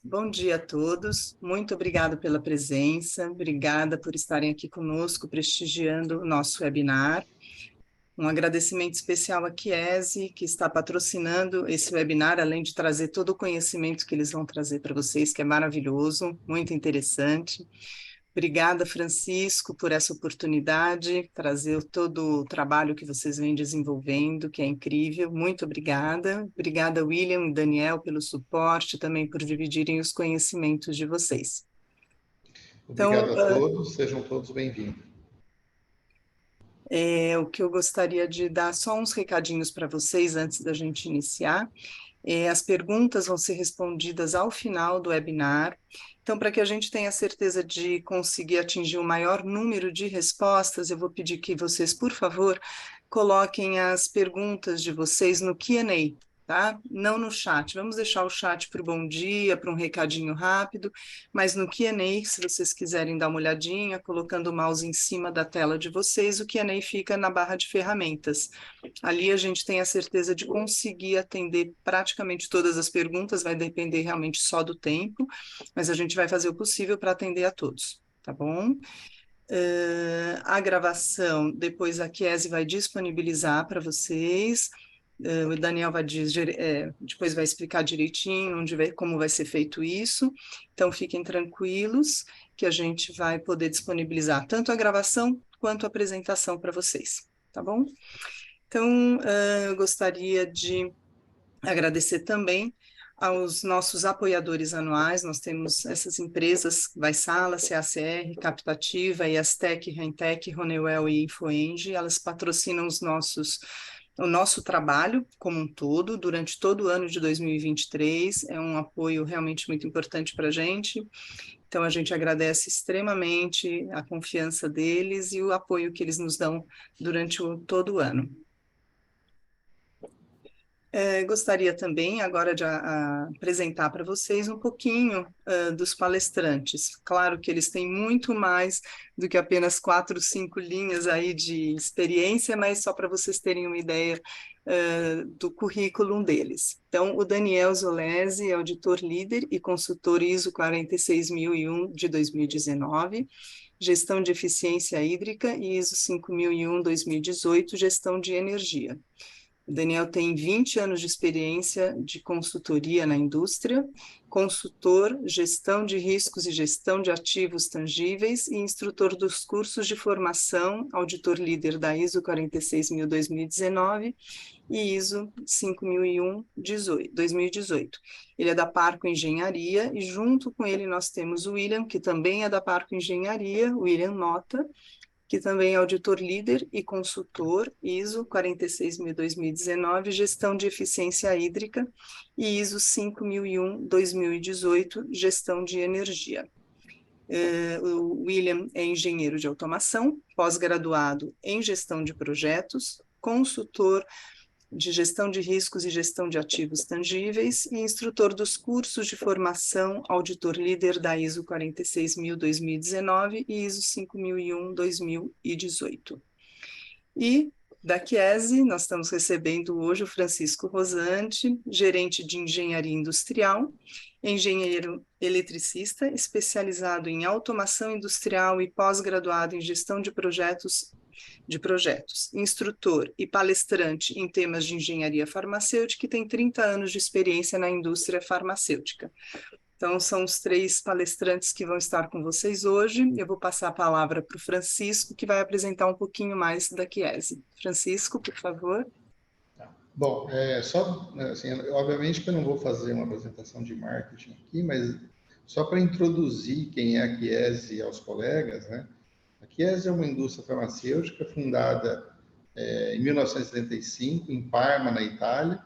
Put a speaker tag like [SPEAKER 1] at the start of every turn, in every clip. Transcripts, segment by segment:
[SPEAKER 1] Bom dia a todos. Muito obrigada pela presença. Obrigada por estarem aqui conosco, prestigiando o nosso webinar. Um agradecimento especial à Chiesi, que está patrocinando esse webinar, além de trazer todo o conhecimento que eles vão trazer para vocês, que é maravilhoso, muito interessante. Obrigada, Francisco, por essa oportunidade, trazer todo o trabalho que vocês vêm desenvolvendo, que é incrível. Muito obrigada. Obrigada, William e Daniel, pelo suporte, também por dividirem os conhecimentos de vocês.
[SPEAKER 2] Obrigado a todos, sejam todos bem-vindos.
[SPEAKER 1] O que eu gostaria de dar só uns recadinhos para vocês antes da gente iniciar. As perguntas vão ser respondidas ao final do webinar. Então, para que a gente tenha certeza de conseguir atingir o maior número de respostas, eu vou pedir que vocês, por favor, coloquem as perguntas de vocês no Q&A, tá? Não no chat. Vamos deixar o chat para o bom dia, para um recadinho rápido, mas no Q&A, se vocês quiserem dar uma olhadinha, colocando o mouse em cima da tela de vocês, o Q&A fica na barra de ferramentas. Ali a gente tem a certeza de conseguir atender praticamente todas as perguntas, vai depender realmente só do tempo, mas a gente vai fazer o possível para atender a todos, tá bom? A gravação, depois a Chiesi vai disponibilizar para vocês, o Daniel vai depois vai explicar direitinho como vai ser feito isso, então fiquem tranquilos que a gente vai poder disponibilizar tanto a gravação quanto a apresentação para vocês, tá bom? Então, eu gostaria de agradecer também aos nossos apoiadores anuais. Nós temos essas empresas, Vaisala, CACR, Captativa, Iastec, Rentec, Honeywell e Infoeng. Elas patrocinam o nosso trabalho como um todo, durante todo o ano de 2023. É um apoio realmente muito importante para a gente. Então, a gente agradece extremamente a confiança deles e o apoio que eles nos dão durante todo o ano. Gostaria também agora de apresentar para vocês um pouquinho dos palestrantes. Claro que eles têm muito mais do que apenas 4, 5 linhas aí de experiência, mas só para vocês terem uma ideia do currículo deles. Então, o Daniel Zolesi é auditor líder e consultor ISO 46001 de 2019, gestão de eficiência hídrica, e ISO 5001-2018, gestão de energia. O Daniel tem 20 anos de experiência de consultoria na indústria, consultor, gestão de riscos e gestão de ativos tangíveis e instrutor dos cursos de formação, auditor líder da ISO 46000-2019 e ISO 5001-2018. Ele é da Parco Engenharia e junto com ele nós temos o William, que também é da Parco Engenharia, William Mota, que também é auditor líder e consultor ISO 46000-2019, gestão de eficiência hídrica, e ISO 5001-2018, gestão de energia. O William é engenheiro de automação, pós-graduado em gestão de projetos, consultor de gestão de riscos e gestão de ativos tangíveis e instrutor dos cursos de formação, auditor líder da ISO 46000-2019 e ISO 5001-2018. E da Chiesi, nós estamos recebendo hoje o Francisco Rosante, gerente de engenharia industrial, engenheiro eletricista, especializado em automação industrial e pós-graduado em gestão de projetos, instrutor e palestrante em temas de engenharia farmacêutica e tem 30 anos de experiência na indústria farmacêutica. Então, são os 3 palestrantes que vão estar com vocês hoje. Eu vou passar a palavra para o Francisco, que vai apresentar um pouquinho mais da Chiesi. Francisco, por favor.
[SPEAKER 2] Bom, assim, obviamente que eu não vou fazer uma apresentação de marketing aqui, mas só para introduzir quem é a Chiesi aos colegas, né? A Chiesi é uma indústria farmacêutica fundada em 1975 em Parma, na Itália,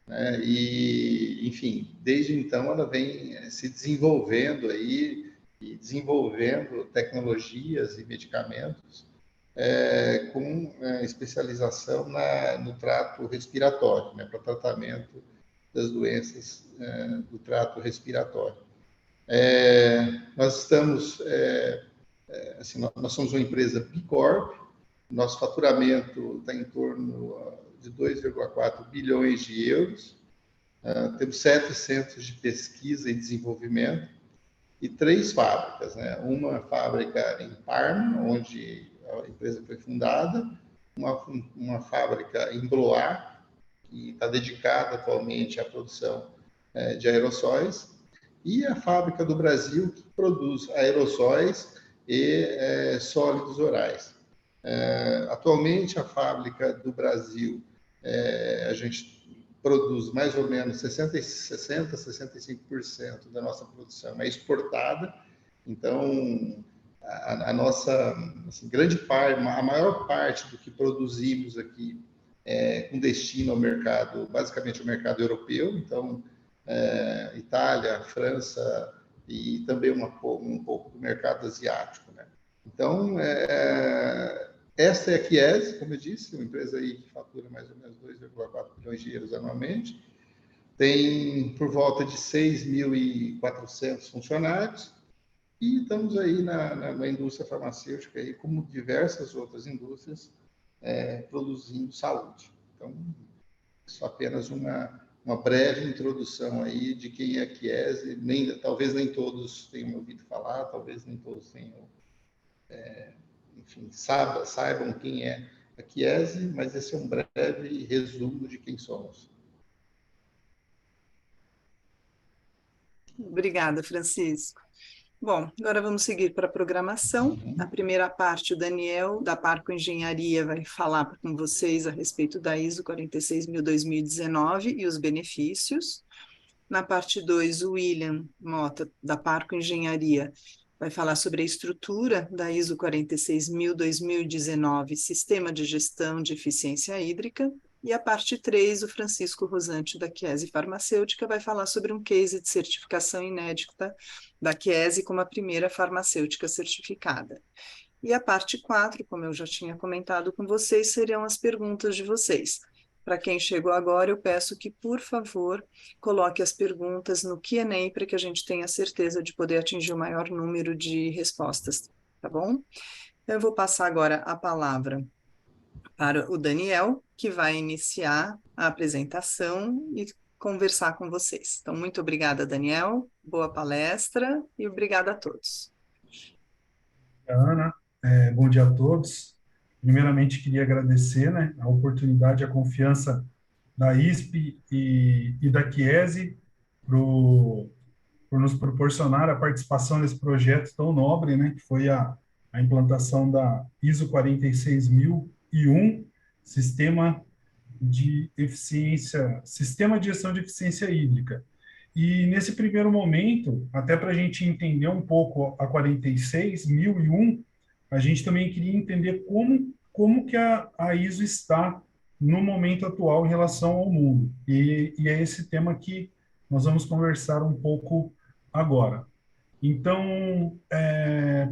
[SPEAKER 2] né? E, enfim, desde então ela vem se desenvolvendo aí e desenvolvendo tecnologias e medicamentos com especialização no trato respiratório, né? Para tratamento das doenças do trato respiratório. Nós estamos assim, nós somos uma empresa B Corp, nosso faturamento está em torno de 2,4 bilhões de euros, temos 7 centros de pesquisa e desenvolvimento e 3 fábricas, né? Uma fábrica em Parma, onde a empresa foi fundada, uma fábrica em Blois, que está dedicada atualmente à produção de aerossóis, e a fábrica do Brasil, que produz aerossóis e sólidos orais. Atualmente, a fábrica do Brasil, a gente produz mais ou menos 65% da nossa produção é exportada, então a nossa assim, grande parte, a maior parte do que produzimos aqui com destino ao mercado, basicamente ao mercado europeu, então Itália, França e também um pouco do mercado asiático, né? Então, esta é a Chiesi, como eu disse, uma empresa aí que fatura mais ou menos 2,4 bilhões de euros anualmente, tem por volta de 6.400 funcionários e estamos aí na indústria farmacêutica, aí, como diversas outras indústrias, produzindo saúde. Então, isso é apenas uma breve introdução aí de quem é a Chiesi. Talvez nem todos tenham ouvido falar, talvez nem todos tenham, enfim, saibam quem é a Chiesi, mas esse é um breve resumo de quem somos.
[SPEAKER 1] Obrigada, Francisco. Bom, agora vamos seguir para a programação. A primeira parte, o Daniel, da Parco Engenharia, vai falar com vocês a respeito da ISO 46000-2019 e os benefícios. Na parte 2, o William Mota, da Parco Engenharia, vai falar sobre a estrutura da ISO 46000-2019, Sistema de Gestão de Eficiência Hídrica. E a parte 3, o Francisco Rosante, da Chiesi Farmacêutica, vai falar sobre um case de certificação inédita da Chiesi como a primeira farmacêutica certificada. E a parte 4, como eu já tinha comentado com vocês, serão as perguntas de vocês. Para quem chegou agora, eu peço que, por favor, coloque as perguntas no Q&A para que a gente tenha certeza de poder atingir o maior número de respostas, tá bom? Então, eu vou passar agora a palavra para o Daniel, que vai iniciar a apresentação e conversar com vocês. Então, muito obrigada, Daniel, boa palestra e obrigada a todos.
[SPEAKER 3] Ana, bom dia a todos. Primeiramente, queria agradecer, né, a oportunidade, a confiança da ISP e da Chiesi por nos proporcionar a participação nesse projeto tão nobre, né, que foi a implantação da ISO 46001, Sistema de Gestão de Eficiência Hídrica. E nesse primeiro momento, até para a gente entender um pouco a 46001, a gente também queria entender como que a ISO está no momento atual em relação ao mundo. E é esse tema que nós vamos conversar um pouco agora. Então,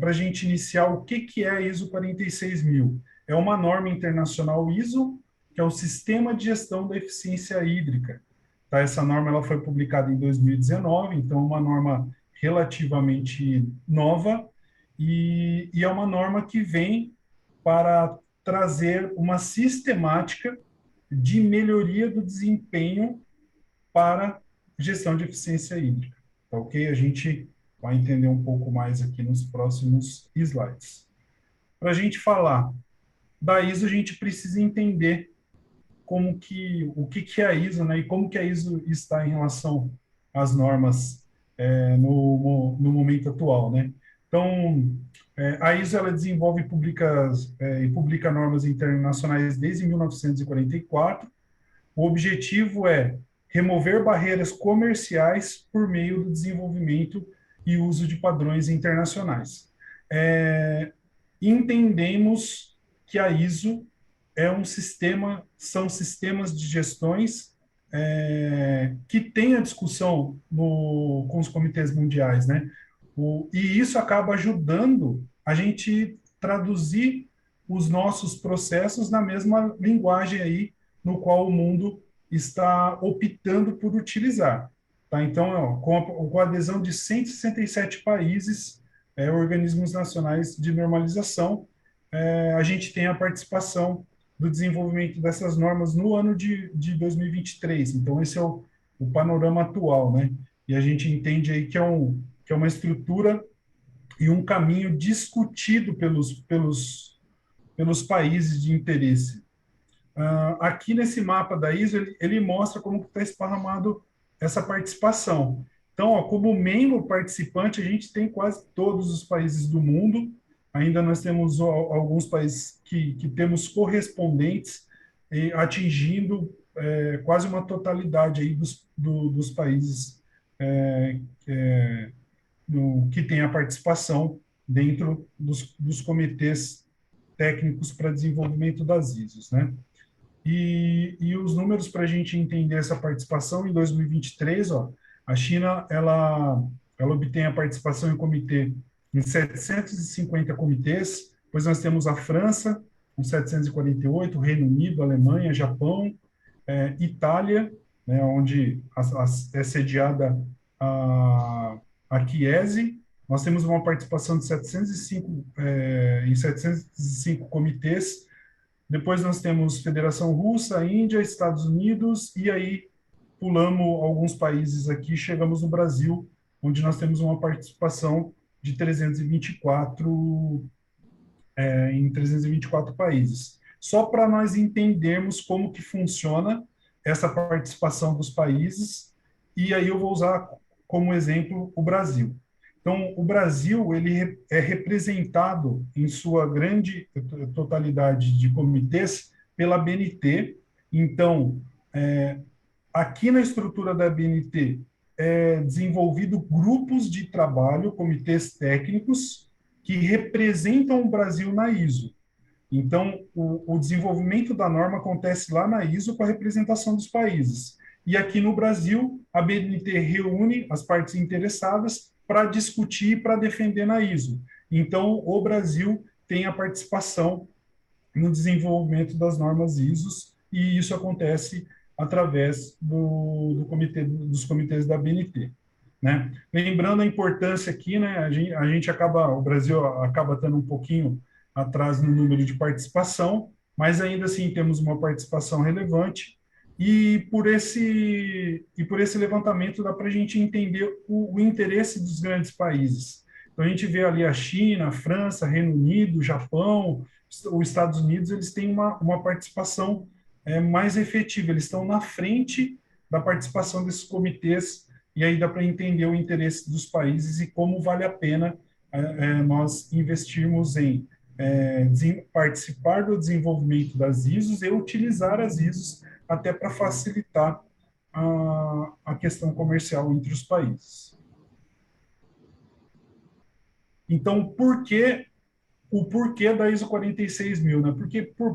[SPEAKER 3] para a gente iniciar, o que é a ISO 46000? É uma norma internacional ISO, que é o Sistema de Gestão da Eficiência Hídrica. Tá? Essa norma ela foi publicada em 2019, então é uma norma relativamente nova e é uma norma que vem para trazer uma sistemática de melhoria do desempenho para gestão de eficiência hídrica. Tá ok? A gente vai entender um pouco mais aqui nos próximos slides. Para a gente falar da ISO, a gente precisa entender o que é a ISO, né, e como que a ISO está em relação às normas no momento atual, né? Então, a ISO ela desenvolve e publica normas internacionais desde 1944. O objetivo é remover barreiras comerciais por meio do desenvolvimento e uso de padrões internacionais. Entendemos que a ISO são sistemas de gestões que têm a discussão com os comitês mundiais, né? E isso acaba ajudando a gente traduzir os nossos processos na mesma linguagem aí no qual o mundo está optando por utilizar. Tá? Então, com a adesão de 167 países, organismos nacionais de normalização, a gente tem a participação do desenvolvimento dessas normas no ano de 2023. Então, esse é o panorama atual, né? E a gente entende aí que é uma estrutura e um caminho discutido pelos países de interesse. Aqui nesse mapa da ISO, ele mostra como está esparramado essa participação. Então, ó, como membro participante, a gente tem quase todos os países do mundo. Ainda nós temos alguns países que temos correspondentes, atingindo quase uma totalidade aí dos países que tem a participação dentro dos comitês técnicos para desenvolvimento das ISOs, né? E os números para a gente entender essa participação em 2023, ó, a China ela obtém a participação em comitê em 750 comitês, depois nós temos a França com 748, o Reino Unido, Alemanha, Japão, Itália, né, onde é sediada a Chiesi. Nós temos uma participação de 705 em 705 comitês. Depois nós temos Federação Russa, Índia, Estados Unidos, e aí pulamos alguns países aqui, chegamos no Brasil, onde nós temos uma participação de 324 em 324 países. Só para nós entendermos como que funciona essa participação dos países, e aí eu vou usar como exemplo o Brasil. Então, o Brasil ele é representado em sua grande totalidade de comitês pela BNT. Então, aqui na estrutura da BNT é desenvolvido grupos de trabalho, comitês técnicos, que representam o Brasil na ISO. Então, o desenvolvimento da norma acontece lá na ISO com a representação dos países. E aqui no Brasil, a BNT reúne as partes interessadas para discutir, para defender na ISO. Então, o Brasil tem a participação no desenvolvimento das normas ISOs, e isso acontece através dos comitês da BNT. Né? Lembrando a importância aqui, né, o Brasil acaba estando um pouquinho atrás no número de participação, mas ainda assim temos uma participação relevante, e por esse levantamento dá para a gente entender o interesse dos grandes países. Então a gente vê ali a China, a França, Reino Unido, Japão, os Estados Unidos, eles têm uma participação mais efetiva, eles estão na frente da participação desses comitês, e aí dá para entender o interesse dos países e como vale a pena nós investirmos em participar do desenvolvimento das ISOs e utilizar as ISOs até para facilitar a questão comercial entre os países. Então, o porquê da ISO 46000, né?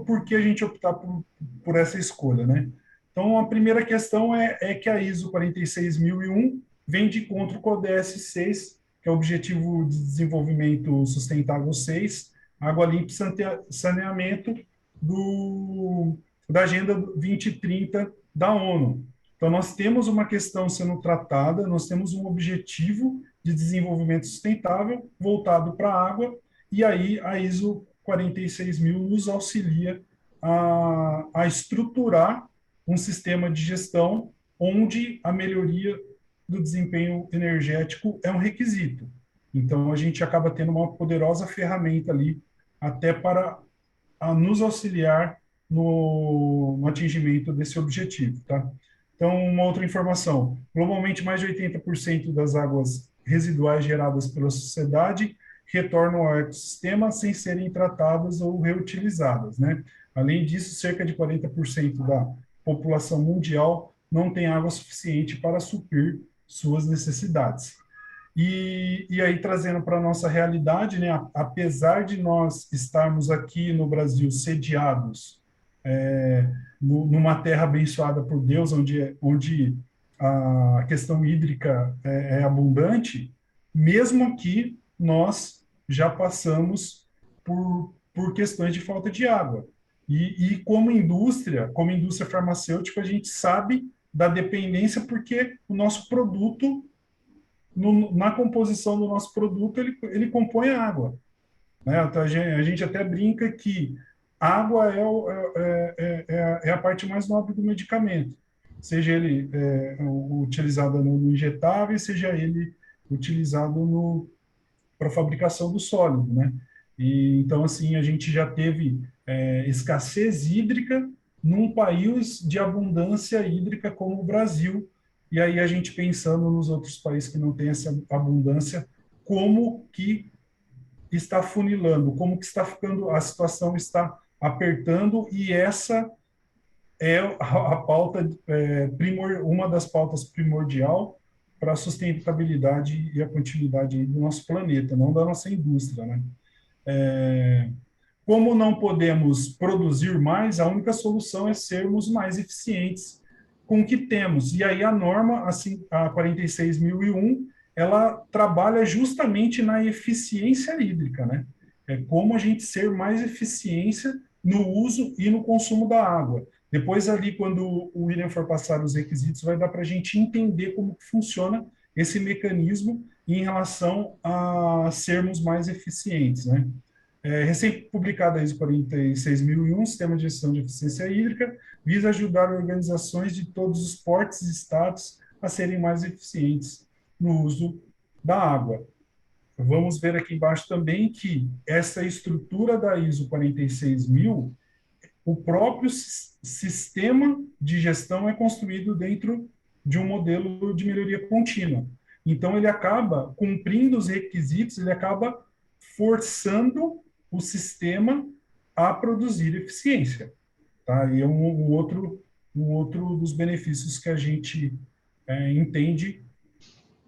[SPEAKER 3] Por que a gente optar por essa escolha, né? Então, a primeira questão é que a ISO 46001 vem de encontro com o ODS 6, que é o Objetivo de Desenvolvimento Sustentável 6, água limpa e saneamento da Agenda 2030 da ONU. Então, nós temos uma questão sendo tratada, nós temos um objetivo de desenvolvimento sustentável voltado para a água, e aí a ISO 46000 nos auxilia a estruturar um sistema de gestão onde a melhoria do desempenho energético é um requisito. Então, a gente acaba tendo uma poderosa ferramenta ali até para nos auxiliar no atingimento desse objetivo, tá? Então, uma outra informação. Globalmente, mais de 80% das águas residuais geradas pela sociedade retornam ao ecossistema sem serem tratadas ou reutilizadas, né? Além disso, cerca de 40% da população mundial não tem água suficiente para suprir suas necessidades. E aí, trazendo para a nossa realidade, né, apesar de nós estarmos aqui no Brasil sediados numa terra abençoada por Deus, onde a questão hídrica é abundante, mesmo aqui nós já passamos por questões de falta de água. E como indústria farmacêutica, a gente sabe da dependência, porque o nosso produto, na composição do nosso produto, ele compõe a água. Né? Então, a gente até brinca que água é a parte mais nobre do medicamento. seja ele utilizado no injetável, seja ele utilizado para a fabricação do sólido, né? E, então, assim, a gente já teve escassez hídrica num país de abundância hídrica como o Brasil, e aí a gente pensando nos outros países que não têm essa abundância, como que está funilando, como que está ficando, a situação está apertando, e essa é a pauta, uma das pautas primordial para a sustentabilidade e a continuidade do nosso planeta, não da nossa indústria, né? Como não podemos produzir mais, a única solução é sermos mais eficientes com o que temos. E aí a norma, assim, a 46001, ela trabalha justamente na eficiência hídrica, né? É como a gente ser mais eficiência no uso e no consumo da água. Depois ali, quando o William for passar os requisitos, vai dar para a gente entender como funciona esse mecanismo em relação a sermos mais eficientes, né? Recém-publicada a ISO 46001, Sistema de Gestão de Eficiência Hídrica, visa ajudar organizações de todos os portes e estados a serem mais eficientes no uso da água. Vamos ver aqui embaixo também que essa estrutura da ISO 46000, o próprio sistema de gestão é construído dentro de um modelo de melhoria contínua. Então, ele acaba cumprindo os requisitos, ele acaba forçando o sistema a produzir eficiência. Tá? E é um outro dos benefícios que a gente entende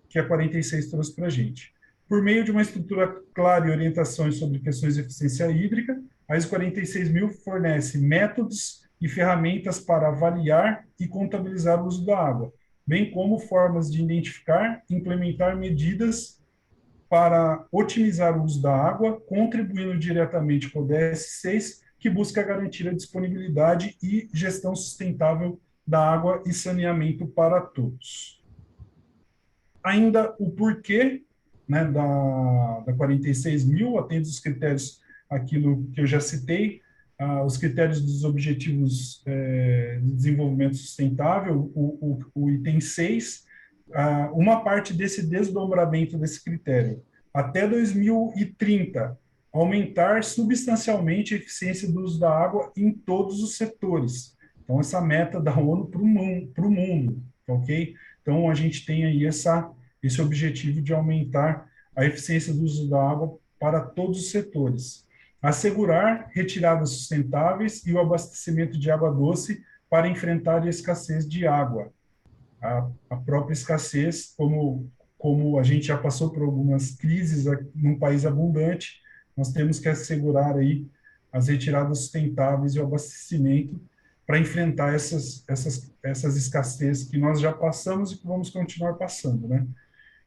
[SPEAKER 3] que a 46 trouxe para a gente. Por meio de uma estrutura clara e orientações sobre questões de eficiência hídrica, a ISO 46000 fornece métodos e ferramentas para avaliar e contabilizar o uso da água, bem como formas de identificar e implementar medidas para otimizar o uso da água, contribuindo diretamente com o DS6, que busca garantir a disponibilidade e gestão sustentável da água e saneamento para todos. Ainda o porquê, né, da 46.000, atende os critérios, aquilo que eu já citei, os critérios dos objetivos de desenvolvimento sustentável, o item 6, uma parte desse desdobramento desse critério. Até 2030, aumentar substancialmente a eficiência do uso da água em todos os setores. Então, essa meta da ONU para o mundo, ok? Então, a gente tem aí esse objetivo de aumentar a eficiência do uso da água para todos os setores. Assegurar retiradas sustentáveis e o abastecimento de água doce para enfrentar a escassez de água. A própria escassez, como a gente já passou por algumas crises num país abundante, nós temos que assegurar aí as retiradas sustentáveis e o abastecimento para enfrentar essas escassez que nós já passamos e que vamos continuar passando, né?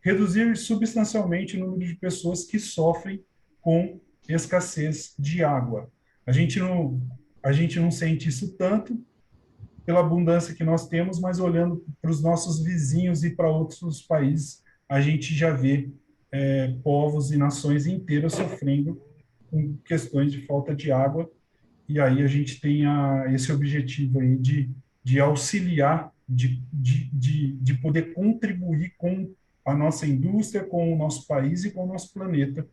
[SPEAKER 3] Reduzir substancialmente o número de pessoas que sofrem com escassez de água. A gente não sente isso tanto pela abundância que nós temos, mas olhando para os nossos vizinhos e para outros países, a gente já vê povos e nações inteiras sofrendo com questões de falta de água, e aí a gente tem esse objetivo aí de auxiliar, de poder contribuir com a nossa indústria, com o nosso país e com o nosso planeta,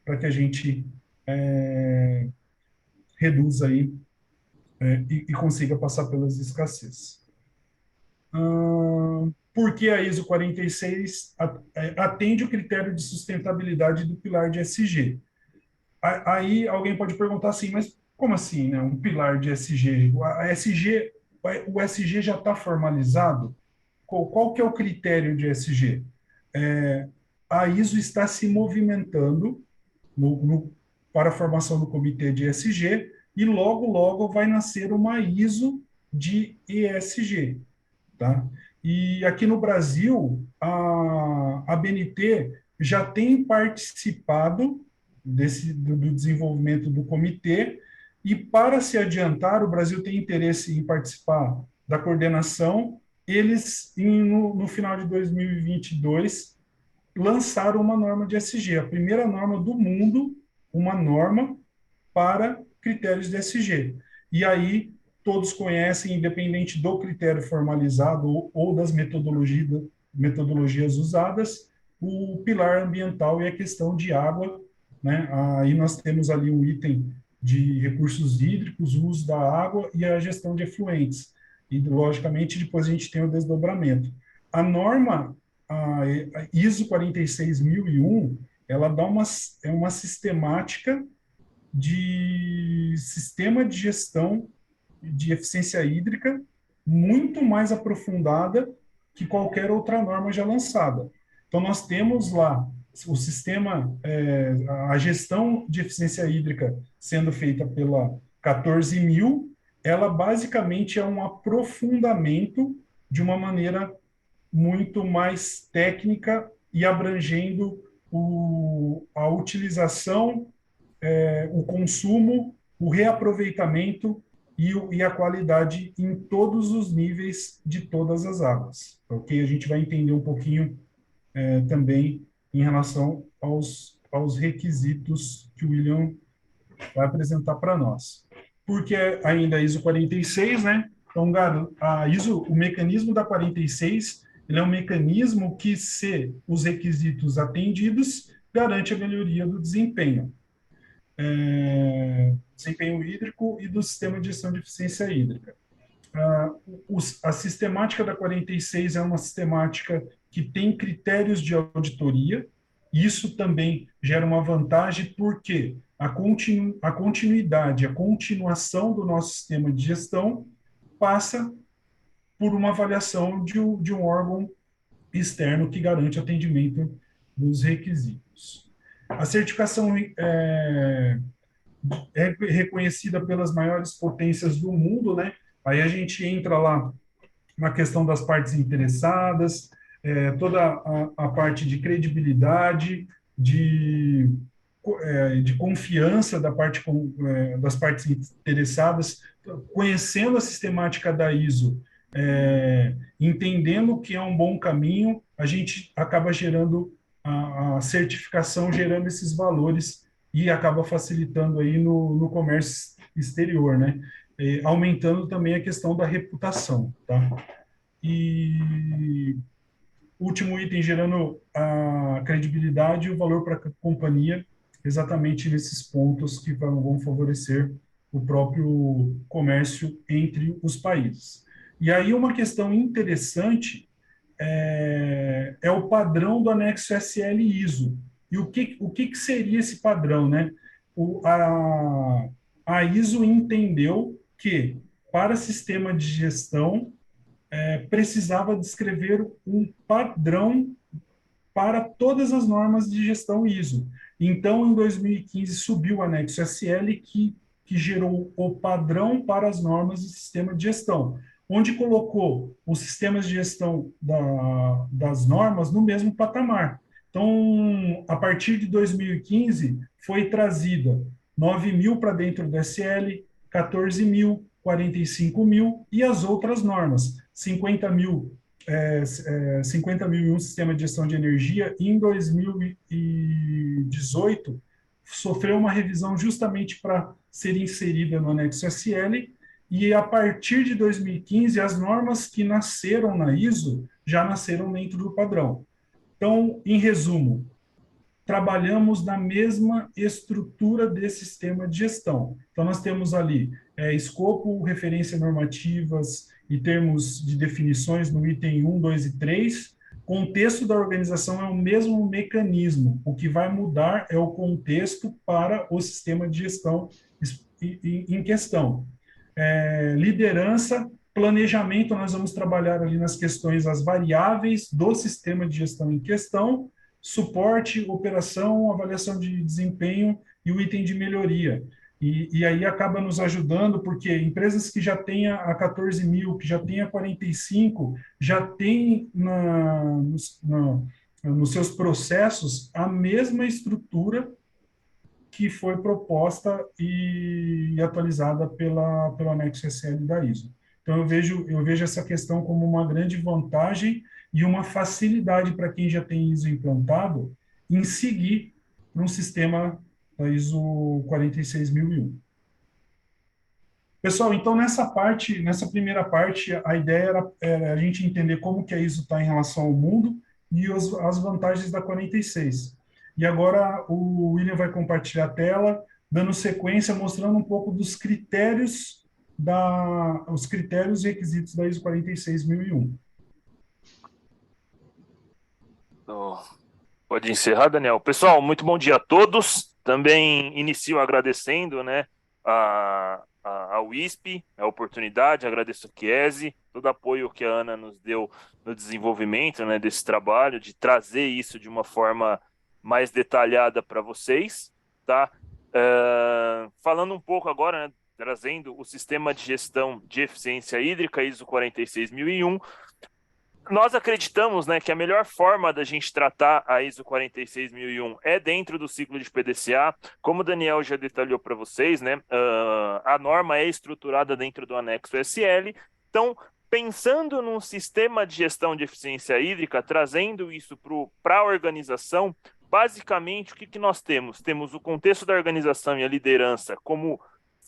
[SPEAKER 3] para que a gente reduza aí e consiga passar pelas escassez. Por que a ISO 46 atende o critério de sustentabilidade do pilar de ESG? Aí alguém pode perguntar assim, mas como assim, né? Um pilar de ESG? O ESG já está formalizado? Qual que é o critério de ESG? A ISO está se movimentando para a formação do comitê de ESG e logo vai nascer uma ISO de ESG, tá? E aqui no Brasil, a BNT já tem participado do desenvolvimento do comitê, e para se adiantar, o Brasil tem interesse em participar da coordenação. Eles, no final de 2022, lançaram uma norma de ESG, a primeira norma do mundo, uma norma para critérios de ESG. E aí todos conhecem, independente do critério formalizado ou das metodologias usadas, o pilar ambiental e a questão de água, né? Aí nós temos ali um item de recursos hídricos, o uso da água e a gestão de efluentes. E, logicamente, depois a gente tem o desdobramento. A norma, a ISO 46001, ela dá uma sistemática de sistema de gestão de eficiência hídrica muito mais aprofundada que qualquer outra norma já lançada. Então, nós temos lá o sistema, a gestão de eficiência hídrica sendo feita pela 14.000, ela basicamente é um aprofundamento de uma maneira muito mais técnica e abrangendo a utilização, o consumo, o reaproveitamento e a qualidade em todos os níveis de todas as águas. Ok? A gente vai entender um pouquinho também em relação aos requisitos que o William vai apresentar para nós. Porque ainda a ISO 46, né? Então, o mecanismo da 46, ele é um mecanismo que, se os requisitos atendidos, garante a melhoria do desempenho. Desempenho hídrico e do sistema de gestão de eficiência hídrica. A sistemática da 46 é uma sistemática que tem critérios de auditoria. Isso também gera uma vantagem, porque a continuidade, a continuação do nosso sistema de gestão passa por uma avaliação de um órgão externo que garante atendimento dos requisitos. A certificação é reconhecida pelas maiores potências do mundo, né? Aí a gente entra lá na questão das partes interessadas, toda a parte de credibilidade, de confiança das partes interessadas, conhecendo a sistemática da ISO, entendendo que é um bom caminho, a gente acaba gerando a certificação, gerando esses valores e acaba facilitando aí no comércio exterior, né? Aumentando também a questão da reputação, tá? E último item, gerando a credibilidade e o valor para a companhia, exatamente nesses pontos que vão favorecer o próprio comércio entre os países. E aí uma questão interessante é o padrão do anexo SL ISO. E o que seria esse padrão, né? A ISO entendeu que, para sistema de gestão, precisava descrever um padrão para todas as normas de gestão ISO. Então, em 2015, subiu o anexo SL, que gerou o padrão para as normas de sistema de gestão, onde colocou os sistemas de gestão das normas no mesmo patamar. Então, a partir de 2015, foi trazida 9.000 para dentro do SL, 14.000, 45.000 e as outras normas, 50.000, 50.001 sistema de gestão de energia. Em 2018, sofreu uma revisão justamente para ser inserida no anexo SL, e a partir de 2015, as normas que nasceram na ISO já nasceram dentro do padrão. Então, em resumo, trabalhamos na mesma estrutura desse sistema de gestão. Então, nós temos ali escopo, referência normativas e termos de definições no item 1, 2 e 3. Contexto da organização é o mesmo mecanismo. O que vai mudar é o contexto para o sistema de gestão em questão. Liderança, planejamento, nós vamos trabalhar ali nas questões, as variáveis do sistema de gestão em questão, suporte, operação, avaliação de desempenho e o item de melhoria. E aí acaba nos ajudando, porque empresas que já têm a 14.000, que já têm a 45, já têm nos seus processos a mesma estrutura que foi proposta e atualizada pelo anexo SL da ISO. Então, eu vejo essa questão como uma grande vantagem e uma facilidade para quem já tem ISO implantado em seguir um sistema da ISO 46001. Pessoal, então nessa primeira parte, a ideia era a gente entender como que a ISO está em relação ao mundo e as vantagens da 46. E agora o William vai compartilhar a tela, dando sequência, mostrando um pouco dos critérios os critérios e requisitos da ISO 46001.
[SPEAKER 4] Pode encerrar, Daniel. Pessoal, muito bom dia a todos. Também inicio agradecendo, né, ao ISP, a oportunidade, agradeço a Chiesi, todo o apoio que a Ana nos deu no desenvolvimento, né, desse trabalho, de trazer isso de uma forma mais detalhada para vocês, tá? Falando um pouco agora, né, trazendo o sistema de gestão de eficiência hídrica ISO 46001, nós acreditamos, né, que a melhor forma da gente tratar a ISO 46001 é dentro do ciclo de PDCA. Como o Daniel já detalhou para vocês, né, a norma é estruturada dentro do anexo SL. Então, pensando num sistema de gestão de eficiência hídrica, trazendo isso para a organização, basicamente, o que nós temos? Temos o contexto da organização e a liderança como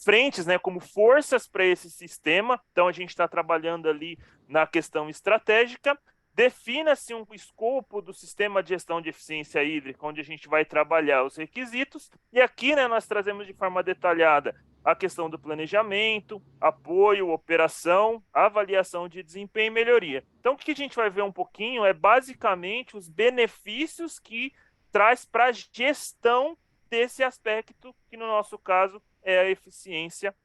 [SPEAKER 4] frentes, né, como forças para esse sistema. Então, a gente está trabalhando ali na questão estratégica. Defina-se um escopo do sistema de gestão de eficiência hídrica, onde a gente vai trabalhar os requisitos. E aqui, né, nós trazemos de forma detalhada a questão do planejamento, apoio, operação, avaliação de desempenho e melhoria. Então, o que a gente vai ver um pouquinho é basicamente os benefícios que traz para a gestão desse aspecto, que no nosso caso é a eficiência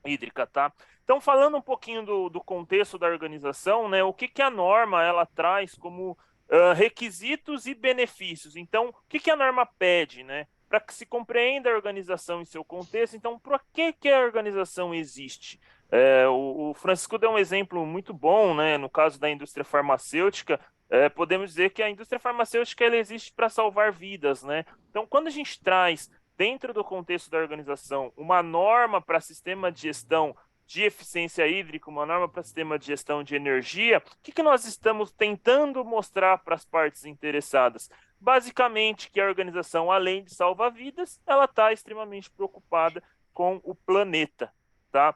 [SPEAKER 4] hídrica, tá? Então, falando um pouquinho do contexto da organização, né, o que a norma ela traz como requisitos e benefícios. Então, o que a norma pede, né? Para que se compreenda a organização em seu contexto. Então, por que a organização existe? O Francisco deu um exemplo muito bom, né? No caso da indústria farmacêutica, podemos dizer que a indústria farmacêutica ela existe para salvar vidas, né? Então, quando a gente traz dentro do contexto da organização, uma norma para sistema de gestão de eficiência hídrica, uma norma para sistema de gestão de energia, o que nós estamos tentando mostrar para as partes interessadas? Basicamente, que a organização, além de salvar vidas, ela está extremamente preocupada com o planeta, tá?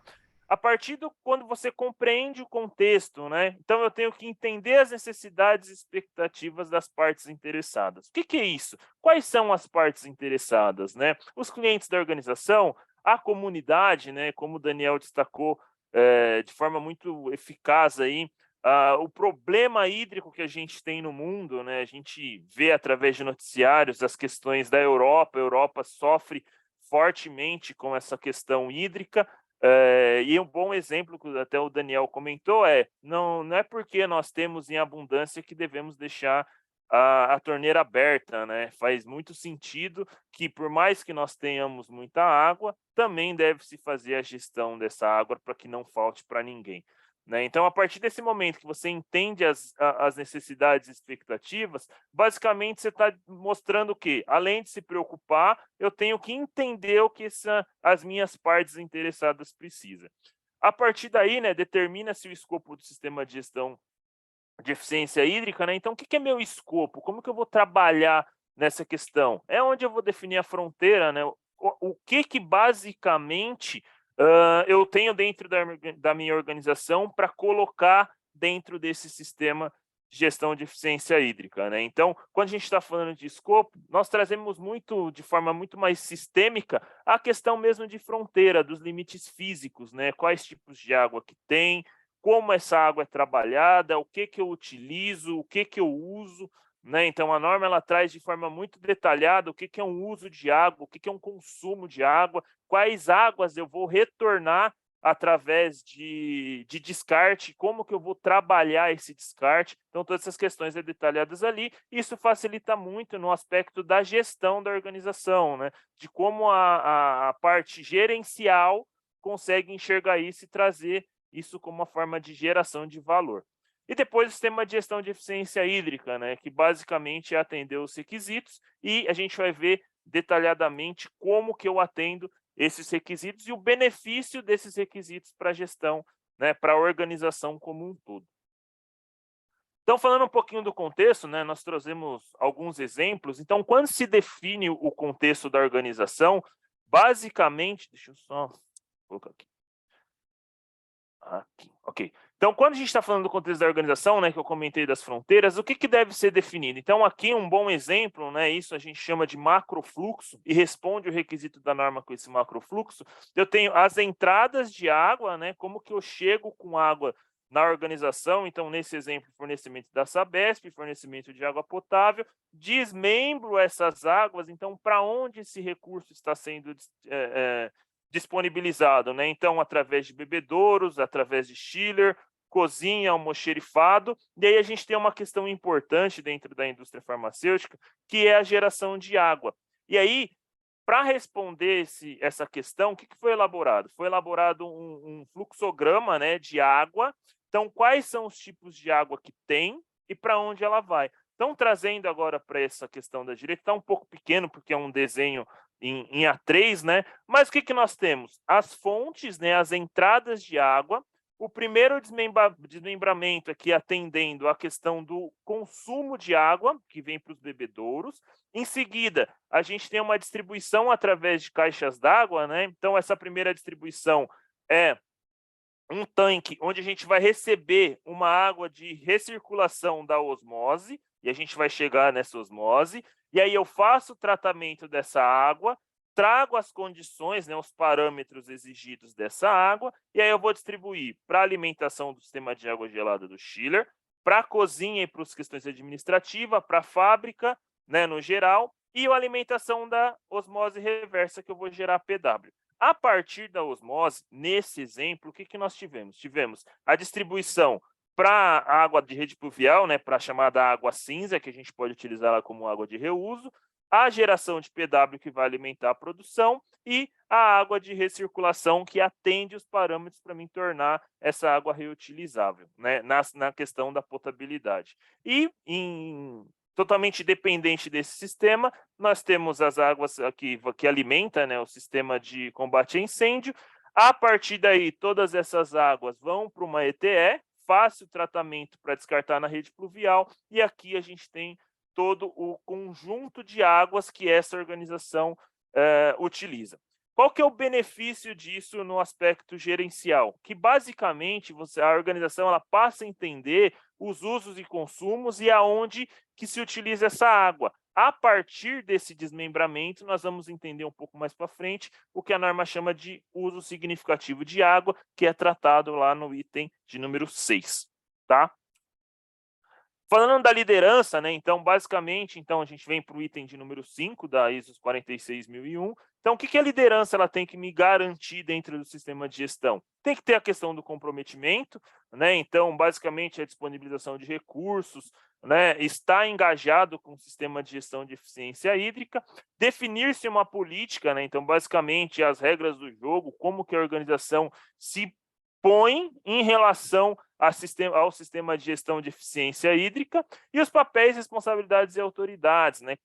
[SPEAKER 4] A partir quando você compreende o contexto, né? Então eu tenho que entender as necessidades e expectativas das partes interessadas. O que é isso? Quais são as partes interessadas, né? Os clientes da organização, a comunidade, né? Como o Daniel destacou de forma muito eficaz aí, o problema hídrico que a gente tem no mundo, né? A gente vê através de noticiários as questões da Europa. A Europa sofre fortemente com essa questão hídrica. E um bom exemplo que até o Daniel comentou não é porque nós temos em abundância que devemos deixar a torneira aberta, né? Faz muito sentido que, por mais que nós tenhamos muita água, também deve-se fazer a gestão dessa água para que não falte para ninguém, né? Então, a partir desse momento que você entende as necessidades e expectativas, basicamente você está mostrando que, além de se preocupar, eu tenho que entender o que as minhas partes interessadas precisam. A partir daí, né, determina-se o escopo do sistema de gestão de eficiência hídrica, né? Então, o que é meu escopo? Como que eu vou trabalhar nessa questão? É onde eu vou definir a fronteira, né? O que basicamente eu tenho dentro da minha organização para colocar dentro desse sistema de gestão de eficiência hídrica, né? Então, quando a gente está falando de escopo, nós trazemos de forma muito mais sistêmica, a questão mesmo de fronteira, dos limites físicos, né? Quais tipos de água que tem, como essa água é trabalhada, o que eu utilizo, o que eu uso, né? Então, a norma ela traz de forma muito detalhada o que é um uso de água, o que é um consumo de água, quais águas eu vou retornar através de descarte, como que eu vou trabalhar esse descarte. Então, todas essas questões são detalhadas ali. Isso facilita muito no aspecto da gestão da organização, né? De como a parte gerencial consegue enxergar isso e trazer isso como uma forma de geração de valor. E depois o sistema de gestão de eficiência hídrica, né, que basicamente é atender os requisitos, e a gente vai ver detalhadamente como que eu atendo esses requisitos e o benefício desses requisitos para a gestão, né, para a organização como um todo. Então, falando um pouquinho do contexto, né, nós trouxemos alguns exemplos. Então, quando se define o contexto da organização, basicamente, deixa eu só colocar aqui. Aqui, ok. Então, quando a gente está falando do contexto da organização, né, que eu comentei das fronteiras, o que deve ser definido? Então, aqui um bom exemplo, né, isso a gente chama de macrofluxo, e responde o requisito da norma com esse macrofluxo. Eu tenho as entradas de água, né, como que eu chego com água na organização. Então, nesse exemplo, fornecimento da Sabesp, fornecimento de água potável, desmembro essas águas. Então, para onde esse recurso está sendo disponibilizado, né? Então, através de bebedouros, através de chiller, cozinha, almoxerifado. E aí a gente tem uma questão importante dentro da indústria farmacêutica, que é a geração de água. E aí, para responder essa questão, o que foi elaborado? Foi elaborado um fluxograma, né, de água. Então, quais são os tipos de água que tem e para onde ela vai? Então, trazendo agora para essa questão da direita, está um pouco pequeno, porque é um desenho em A3, né? Mas o que nós temos? As fontes, né, as entradas de água. O primeiro desmembramento aqui atendendo à questão do consumo de água, que vem para os bebedouros. Em seguida, a gente tem uma distribuição através de caixas d'água, né? Então, essa primeira distribuição é um tanque onde a gente vai receber uma água de recirculação da osmose, e a gente vai chegar nessa osmose, e aí eu faço o tratamento dessa água, trago as condições, né, os parâmetros exigidos dessa água, e aí eu vou distribuir para a alimentação do sistema de água gelada do chiller, para a cozinha e para as questões administrativas, para a fábrica, né, no geral, e a alimentação da osmose reversa, que eu vou gerar PW. A partir da osmose, nesse exemplo, o que nós tivemos? Tivemos a distribuição para a água de rede pluvial, né, para a chamada água cinza, que a gente pode utilizar ela como água de reuso, a geração de PW, que vai alimentar a produção, e a água de recirculação, que atende os parâmetros para me tornar essa água reutilizável, né, na questão da potabilidade. E, totalmente dependente desse sistema, nós temos as águas aqui que alimentam, né, o sistema de combate a incêndio. A partir daí, todas essas águas vão para uma ETE, fácil tratamento para descartar na rede pluvial, e aqui a gente tem todo o conjunto de águas que essa organização utiliza. Qual que é o benefício disso no aspecto gerencial? Que basicamente a organização ela passa a entender os usos e consumos e aonde que se utiliza essa água. A partir desse desmembramento, nós vamos entender um pouco mais para frente o que a norma chama de uso significativo de água, que é tratado lá no item de número 6, tá? Falando da liderança, né? Então, basicamente, a gente vem para o item de número 5 da ISO 46001. Então, o que a liderança ela tem que me garantir dentro do sistema de gestão? Tem que ter a questão do comprometimento, né? Então, basicamente, a disponibilização de recursos, né? Estar engajado com o sistema de gestão de eficiência hídrica, definir-se uma política, né? Então, basicamente, as regras do jogo, como que a organização se põe em relação ao sistema de gestão de eficiência hídrica e os papéis, responsabilidades e autoridades, né?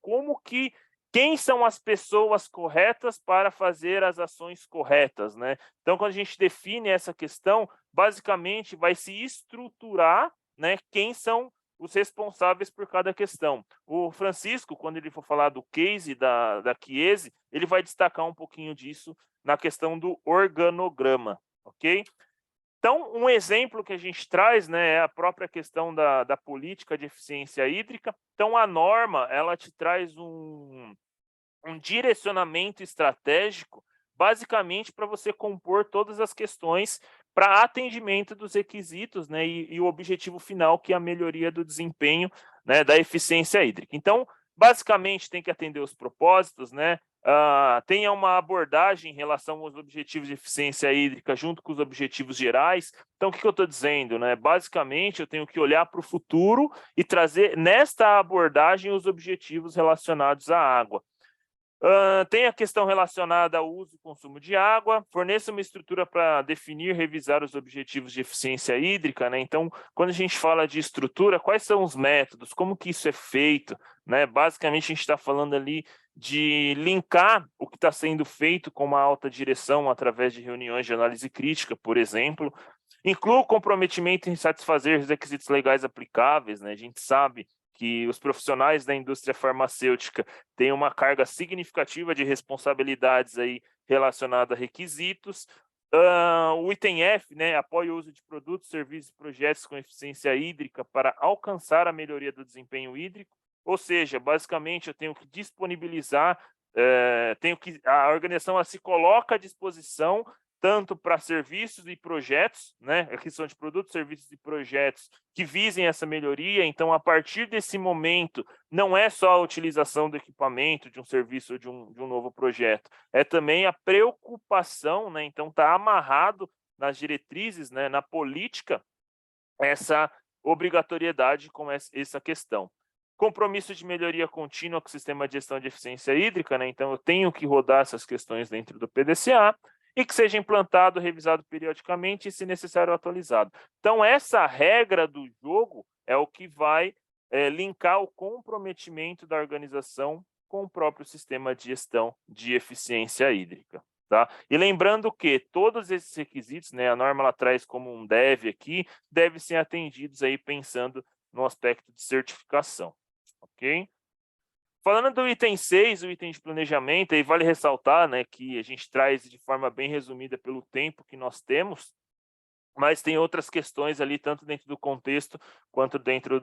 [SPEAKER 4] Quem são as pessoas corretas para fazer as ações corretas, né? Então, quando a gente define essa questão, basicamente vai se estruturar, né, quem são os responsáveis por cada questão. O Francisco, quando ele for falar do case da Chiesi, ele vai destacar um pouquinho disso na questão do organograma, ok? Então, um exemplo que a gente traz, né, é a própria questão da política de eficiência hídrica. Então, a norma, ela te traz um direcionamento estratégico, basicamente para você compor todas as questões para atendimento dos requisitos, né, e o objetivo final, que é a melhoria do desempenho, né, da eficiência hídrica. Então, basicamente, tem que atender os propósitos, né, tenha uma abordagem em relação aos objetivos de eficiência hídrica junto com os objetivos gerais. Então, o que eu estou dizendo, né? Basicamente, eu tenho que olhar para o futuro e trazer nesta abordagem os objetivos relacionados à água. Tem a questão relacionada ao uso e consumo de água, forneça uma estrutura para definir e revisar os objetivos de eficiência hídrica, né? Então, quando a gente fala de estrutura, quais são os métodos, como que isso é feito, né? Basicamente, a gente está falando ali de linkar o que está sendo feito com uma alta direção através de reuniões de análise crítica, por exemplo. Inclua o comprometimento em satisfazer os requisitos legais aplicáveis, né? A gente sabe que os profissionais da indústria farmacêutica têm uma carga significativa de responsabilidades aí relacionada a requisitos. O item F, né, apoia o uso de produtos, serviços e projetos com eficiência hídrica para alcançar a melhoria do desempenho hídrico, ou seja, basicamente eu tenho que disponibilizar, a organização ela se coloca à disposição tanto para serviços e projetos, né, aqui são de produtos, serviços e projetos que visem essa melhoria. Então, a partir desse momento, não é só a utilização do equipamento, de um serviço ou de um novo projeto, é também a preocupação, né, então está amarrado nas diretrizes, né, na política, essa obrigatoriedade com essa questão. Compromisso de melhoria contínua com o sistema de gestão de eficiência hídrica, né, então eu tenho que rodar essas questões dentro do PDCA, e que seja implantado, revisado periodicamente e, se necessário, atualizado. Então, essa regra do jogo é o que vai linkar o comprometimento da organização com o próprio sistema de gestão de eficiência hídrica. Tá? E lembrando que todos esses requisitos, né, a norma ela traz como um deve aqui, devem ser atendidos aí pensando no aspecto de certificação. Ok? Falando do item 6, o item de planejamento, aí vale ressaltar, né, que a gente traz de forma bem resumida pelo tempo que nós temos, mas tem outras questões ali, tanto dentro do contexto quanto dentro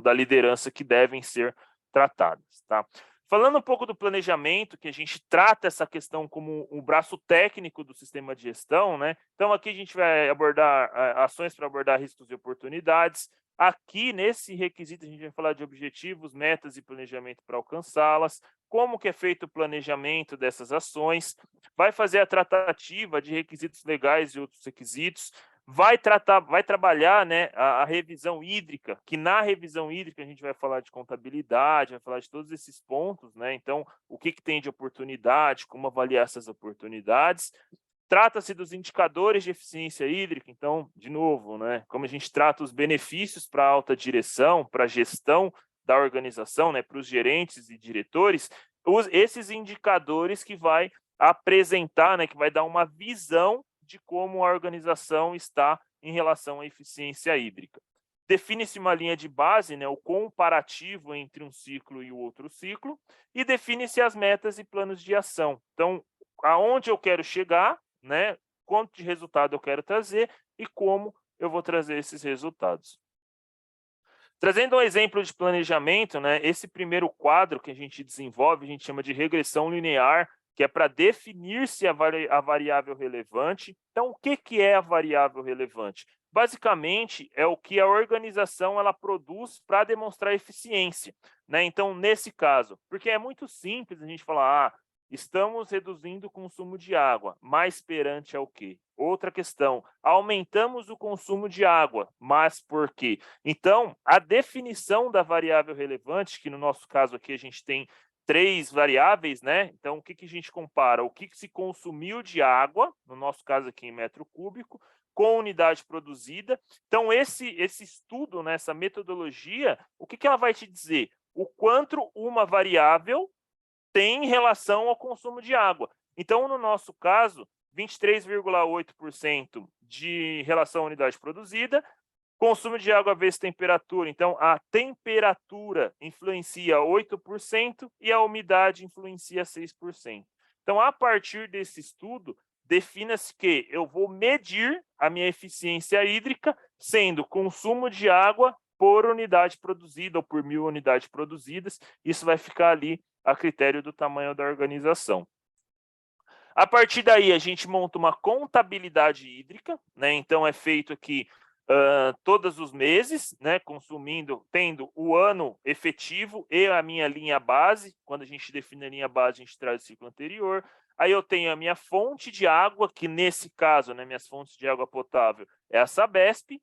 [SPEAKER 4] da liderança, que devem ser tratadas. Tá? Falando um pouco do planejamento, que a gente trata essa questão como o braço técnico do sistema de gestão, né? Então, aqui a gente vai abordar ações para abordar riscos e oportunidades. Aqui, nesse requisito, a gente vai falar de objetivos, metas e planejamento para alcançá-las, como que é feito o planejamento dessas ações, vai fazer a tratativa de requisitos legais e outros requisitos, vai trabalhar, né, a revisão hídrica, que na revisão hídrica a gente vai falar de contabilidade, vai falar de todos esses pontos, né? Então, o que tem de oportunidade, como avaliar essas oportunidades. Trata-se dos indicadores de eficiência hídrica, então, de novo, né, como a gente trata os benefícios para a alta direção, para a gestão da organização, né, para os gerentes e diretores, esses indicadores que vai apresentar, né, que vai dar uma visão de como a organização está em relação à eficiência hídrica. Define-se uma linha de base, né, o comparativo entre um ciclo e o outro ciclo, e define-se as metas e planos de ação. Então, aonde eu quero chegar, né, quanto de resultado eu quero trazer e como eu vou trazer esses resultados. Trazendo um exemplo de planejamento, né, esse primeiro quadro que a gente desenvolve, a gente chama de regressão linear, que é para definir-se a variável relevante. Então, o que é a variável relevante? Basicamente, é o que a organização ela produz para demonstrar eficiência. Né? Então, nesse caso, porque é muito simples a gente falar, estamos reduzindo o consumo de água, mas perante ao quê? Outra questão, aumentamos o consumo de água, mas por quê? Então, a definição da variável relevante, que no nosso caso aqui a gente tem 3 variáveis, né? Então, o que a gente compara? O que se consumiu de água, no nosso caso aqui em metro cúbico, com unidade produzida. Então, esse estudo, né, essa metodologia, o que ela vai te dizer? O quanto uma variável tem em relação ao consumo de água. Então, no nosso caso, 23,8% de relação à unidade produzida, consumo de água vezes temperatura. Então, a temperatura influencia 8% e a umidade influencia 6%. Então, a partir desse estudo, defina-se que eu vou medir a minha eficiência hídrica sendo consumo de água por unidade produzida ou por 1.000 unidades produzidas. Isso vai ficar ali a critério do tamanho da organização. A partir daí, a gente monta uma contabilidade hídrica, né? Então, é feito aqui todos os meses, né? Tendo o ano efetivo e a minha linha base. Quando a gente define a linha base, a gente traz o ciclo anterior. Aí eu tenho a minha fonte de água, que nesse caso, né, minhas fontes de água potável é a Sabesp.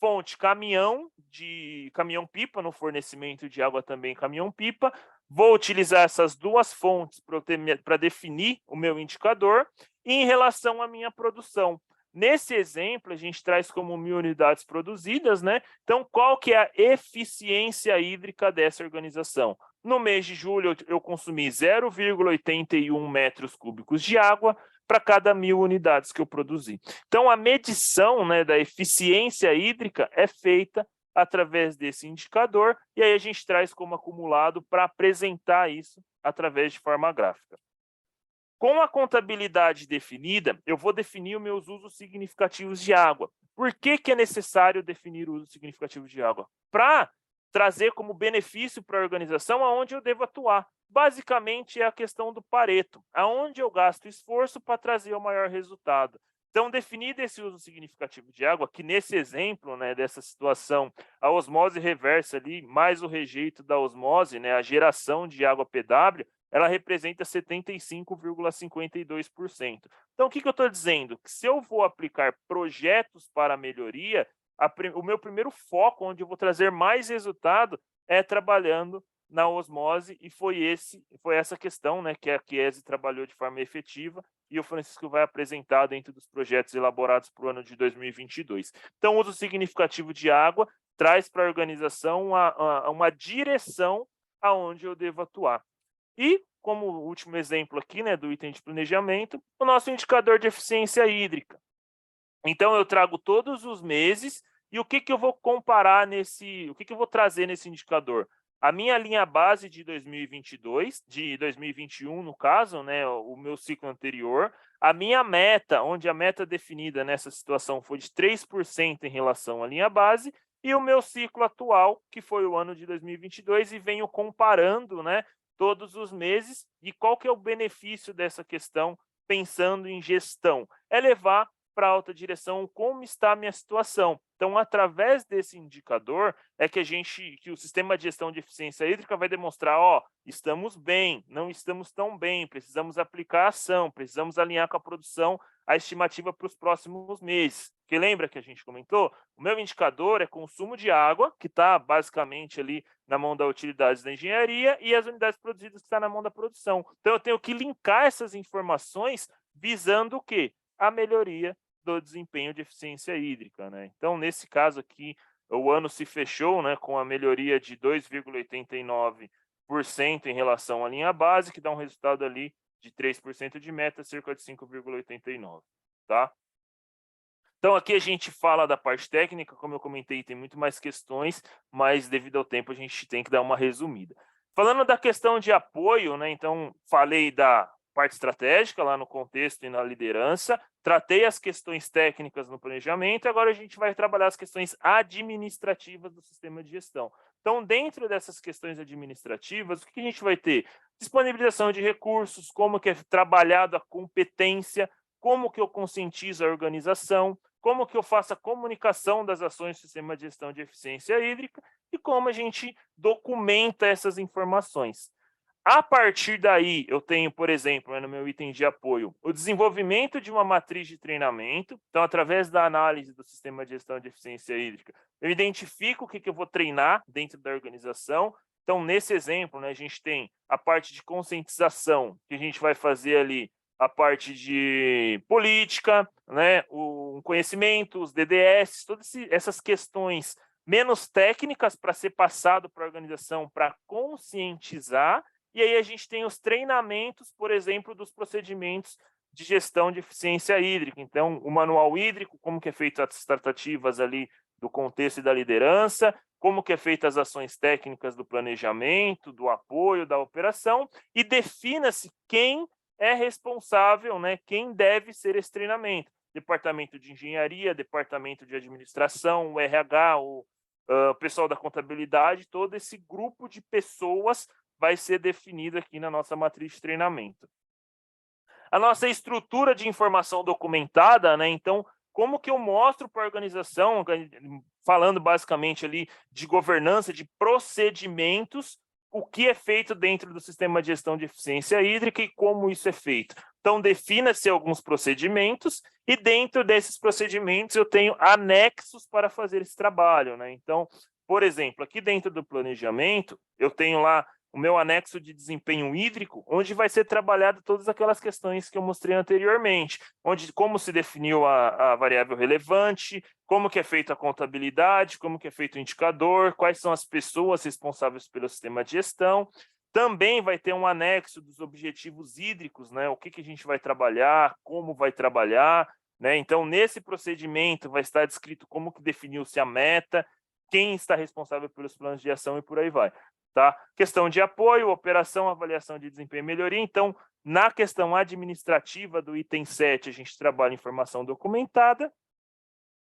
[SPEAKER 4] Fonte caminhão-pipa, no fornecimento de água também caminhão-pipa. Vou utilizar essas duas fontes para definir o meu indicador. E em relação à minha produção, nesse exemplo, a gente traz como 1.000 unidades produzidas, né? Então, qual que é a eficiência hídrica dessa organização? No mês de julho, eu consumi 0,81 metros cúbicos de água para cada 1.000 unidades que eu produzi. Então, a medição, né, da eficiência hídrica é feita através desse indicador, e aí a gente traz como acumulado para apresentar isso através de forma gráfica. Com a contabilidade definida, eu vou definir os meus usos significativos de água. Por que é necessário definir o uso significativo de água? Para trazer como benefício para a organização aonde eu devo atuar. Basicamente, é a questão do Pareto, aonde eu gasto esforço para trazer o maior resultado. Então, definido esse uso significativo de água, que nesse exemplo, né, dessa situação, a osmose reversa ali, mais o rejeito da osmose, né, a geração de água PW, ela representa 75,52%. Então, o que eu estou dizendo? Que se eu vou aplicar projetos para melhoria, o meu primeiro foco, onde eu vou trazer mais resultado, é trabalhando na osmose, e foi essa questão, né, que a Chiesi trabalhou de forma efetiva, e o Francisco vai apresentar dentro dos projetos elaborados para o ano de 2022. Então, o uso significativo de água traz para a organização uma direção aonde eu devo atuar. E, como último exemplo aqui, né, do item de planejamento, o nosso indicador de eficiência hídrica. Então, eu trago todos os meses, e o que eu vou comparar o que eu vou trazer nesse indicador? A minha linha base de 2022, de 2021, no caso, né, o meu ciclo anterior, a minha meta, onde a meta definida nessa situação foi de 3% em relação à linha base, e o meu ciclo atual, que foi o ano de 2022, e venho comparando, né, todos os meses. E qual que é o benefício dessa questão, pensando em gestão? É levar para a alta direção como está a minha situação. Então, através desse indicador, é que o sistema de gestão de eficiência hídrica vai demonstrar, estamos bem, não estamos tão bem, precisamos aplicar ação, precisamos alinhar com a produção a estimativa para os próximos meses. Porque lembra que a gente comentou? O meu indicador é consumo de água, que está basicamente ali na mão da utilidades da engenharia, e as unidades produzidas que está na mão da produção. Então, eu tenho que linkar essas informações visando o quê? A melhoria do desempenho de eficiência hídrica, né? Então, nesse caso aqui, o ano se fechou, né, com a melhoria de 2,89% em relação à linha base, que dá um resultado ali de 3% de meta, cerca de 5,89%, tá? Então, aqui a gente fala da parte técnica, como eu comentei, tem muito mais questões, mas devido ao tempo a gente tem que dar uma resumida. Falando da questão de apoio, né, então, falei da parte estratégica lá no contexto e na liderança, tratei as questões técnicas no planejamento, agora a gente vai trabalhar as questões administrativas do sistema de gestão. Então, dentro dessas questões administrativas, o que a gente vai ter? Disponibilização de recursos, como que é trabalhado a competência, como que eu conscientizo a organização, como que eu faço a comunicação das ações do sistema de gestão de eficiência hídrica e como a gente documenta essas informações. A partir daí, eu tenho, por exemplo, no meu item de apoio, o desenvolvimento de uma matriz de treinamento. Então, através da análise do sistema de gestão de eficiência hídrica, eu identifico o que eu vou treinar dentro da organização. Então, nesse exemplo, né, a gente tem a parte de conscientização, que a gente vai fazer ali a parte de política, né, o conhecimento, os DDS, todas essas questões menos técnicas para ser passado para a organização para conscientizar. E aí a gente tem os treinamentos, por exemplo, dos procedimentos de gestão de eficiência hídrica. Então, o manual hídrico, como que é feito as tratativas ali do contexto e da liderança, como que é feita as ações técnicas do planejamento, do apoio, da operação, e defina-se quem é responsável, né, quem deve ser esse treinamento. Departamento de engenharia, departamento de administração, o RH, o pessoal da contabilidade, todo esse grupo de pessoas vai ser definido aqui na nossa matriz de treinamento. A nossa estrutura de informação documentada, né? Então, como que eu mostro para a organização, falando basicamente ali de governança, de procedimentos, o que é feito dentro do sistema de gestão de eficiência hídrica e como isso é feito. Então, defina-se alguns procedimentos e dentro desses procedimentos eu tenho anexos para fazer esse trabalho, né? Então, por exemplo, aqui dentro do planejamento, eu tenho lá o meu anexo de desempenho hídrico, onde vai ser trabalhado todas aquelas questões que eu mostrei anteriormente, onde como se definiu a variável relevante, como que é feita a contabilidade, como que é feito o indicador, quais são as pessoas responsáveis pelo sistema de gestão. Também vai ter um anexo dos objetivos hídricos, né? O que a gente vai trabalhar, como vai trabalhar, né? Então, nesse procedimento vai estar descrito como que definiu-se a meta, quem está responsável pelos planos de ação e por aí vai. Tá? Questão de apoio, operação, avaliação de desempenho e melhoria. Então, Na questão administrativa do item 7, a gente trabalha informação documentada.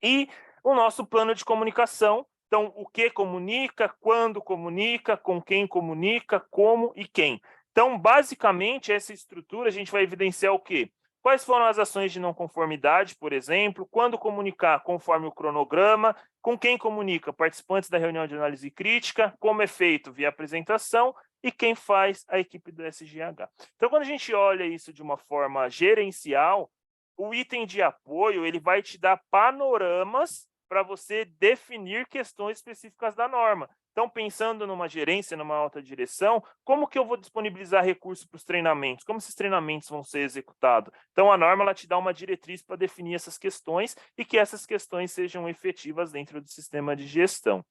[SPEAKER 4] E o nosso plano de comunicação, então, o que comunica, quando comunica, com quem comunica, como e quem. Então, basicamente, essa estrutura a gente vai evidenciar o quê? Quais foram as ações de não conformidade, por exemplo, quando comunicar conforme o cronograma, com quem comunica, participantes da reunião de análise crítica, como é feito via apresentação e quem faz a equipe do SGH. Então, quando a gente olha isso de uma forma gerencial, o item de apoio ele vai te dar panoramas para você definir questões específicas da norma. Então, pensando numa gerência, numa alta direção, como que eu vou disponibilizar recursos para os treinamentos? Como esses treinamentos vão ser executados? Então, a norma ela te dá uma diretriz para definir essas questões e que essas questões sejam efetivas dentro do sistema de gestão.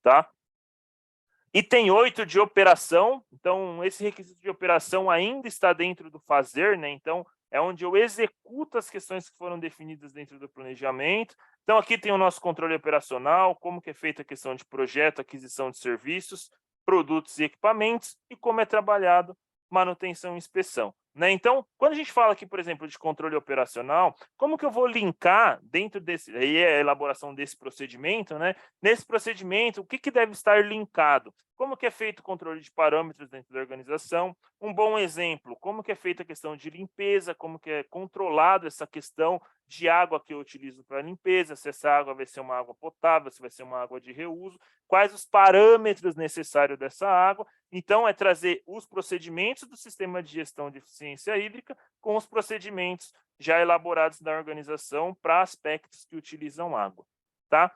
[SPEAKER 4] Tá? Item 8 de operação. Então, esse requisito de operação ainda está dentro do fazer, né? Então, é onde eu executo as questões que foram definidas dentro do planejamento. Então, aqui tem o nosso controle operacional, como que é feita a questão de projeto, aquisição de serviços, produtos e equipamentos, e como é trabalhado manutenção e inspeção. Né? Então, quando a gente fala aqui, por exemplo, de controle operacional, como que eu vou linkar dentro desse, aí é a elaboração desse procedimento, né? Nesse procedimento, o que deve estar linkado? Como que é feito o controle de parâmetros dentro da organização? Um bom exemplo, como que é feita a questão de limpeza, como que é controlado essa questão de água que eu utilizo para limpeza, se essa água vai ser uma água potável, se vai ser uma água de reuso, quais os parâmetros necessários dessa água. Então, é trazer os procedimentos do sistema de gestão de eficiência hídrica com os procedimentos já elaborados da organização para aspectos que utilizam água. Tá?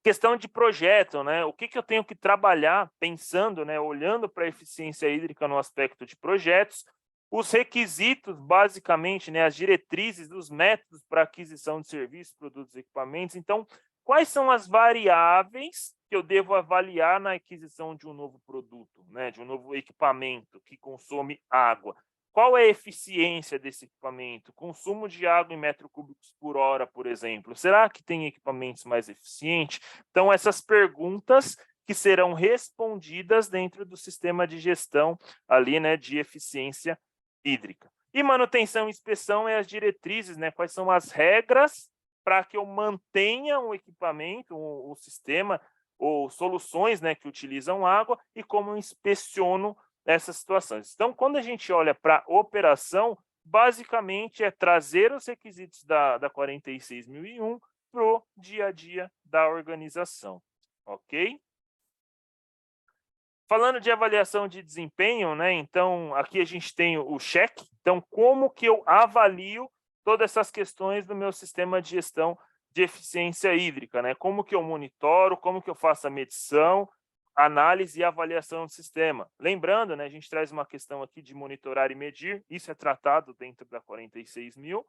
[SPEAKER 4] Questão de projeto, né? O que eu tenho que trabalhar pensando, né? Olhando para a eficiência hídrica no aspecto de projetos, os requisitos, basicamente, né? As diretrizes, os métodos para aquisição de serviços, produtos e equipamentos. Então, quais são as variáveis que eu devo avaliar na aquisição de um novo produto, né? De um novo equipamento que consome água? Qual é a eficiência desse equipamento? Consumo de água em metros cúbicos por hora, por exemplo. Será que tem equipamentos mais eficientes? Então, essas perguntas que serão respondidas dentro do sistema de gestão ali, né, de eficiência hídrica. E manutenção e inspeção é as diretrizes, né? Quais são as regras para que eu mantenha um equipamento, o sistema, ou soluções, né, que utilizam água, e como eu inspeciono essas situações. Então, quando a gente olha para operação, basicamente é trazer os requisitos da 46.001 para o dia a dia da organização. Ok? Falando de avaliação de desempenho, né? Então, aqui a gente tem o cheque. Então, como que eu avalio todas essas questões do meu sistema de gestão de eficiência hídrica, né? Como que eu monitoro, como que eu faço a medição, análise e avaliação do sistema. Lembrando, né, a gente traz uma questão aqui de monitorar e medir, isso é tratado dentro da 46.000.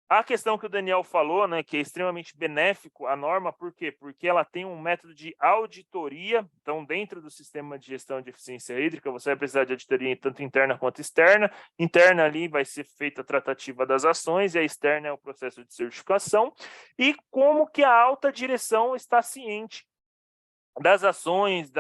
[SPEAKER 4] A questão que o Daniel falou, né, que é extremamente benéfico a norma, por quê? Porque ela tem um método de auditoria, então dentro do sistema de gestão de eficiência hídrica, você vai precisar de auditoria tanto interna quanto externa. Interna ali vai ser feita a tratativa das ações e a externa é o processo de certificação. E como que a alta direção está ciente das ações,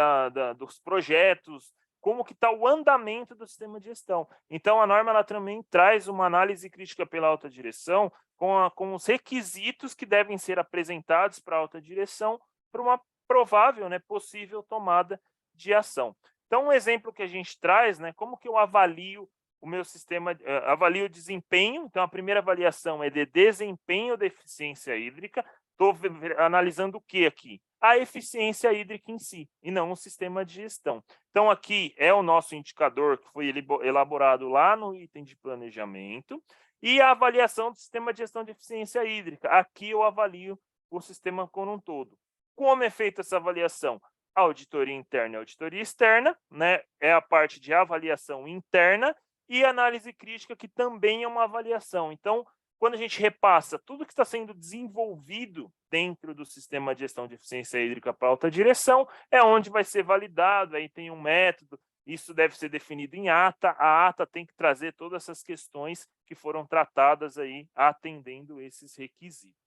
[SPEAKER 4] dos projetos, como que está o andamento do sistema de gestão. Então, a norma ela também traz uma análise crítica pela alta direção com os requisitos que devem ser apresentados para a alta direção para uma provável, né, possível tomada de ação. Então, um exemplo que a gente traz, né, como que eu avalio o meu sistema, avalio o desempenho. Então, a primeira avaliação é de desempenho da eficiência hídrica. Estou analisando o que aqui? A eficiência hídrica em si, e não o sistema de gestão. Então, aqui é o nosso indicador que foi elaborado lá no item de planejamento, e a avaliação do sistema de gestão de eficiência hídrica. Aqui eu avalio o sistema como um todo. Como é feita essa avaliação? Auditoria interna e auditoria externa, né? É a parte de avaliação interna, e análise crítica, que também é uma avaliação. Então, quando a gente repassa tudo que está sendo desenvolvido dentro do sistema de gestão de eficiência hídrica para alta direção, é onde vai ser validado, aí tem um método, isso deve ser definido em ata, a ata tem que trazer todas essas questões que foram tratadas aí, atendendo esses requisitos.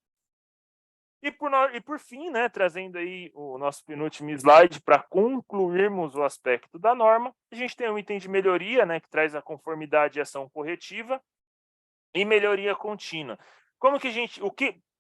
[SPEAKER 4] E por fim, né, trazendo aí o nosso penúltimo slide para concluirmos o aspecto da norma, a gente tem um item de melhoria, né, que traz a conformidade e ação corretiva e melhoria contínua. Como que a gente,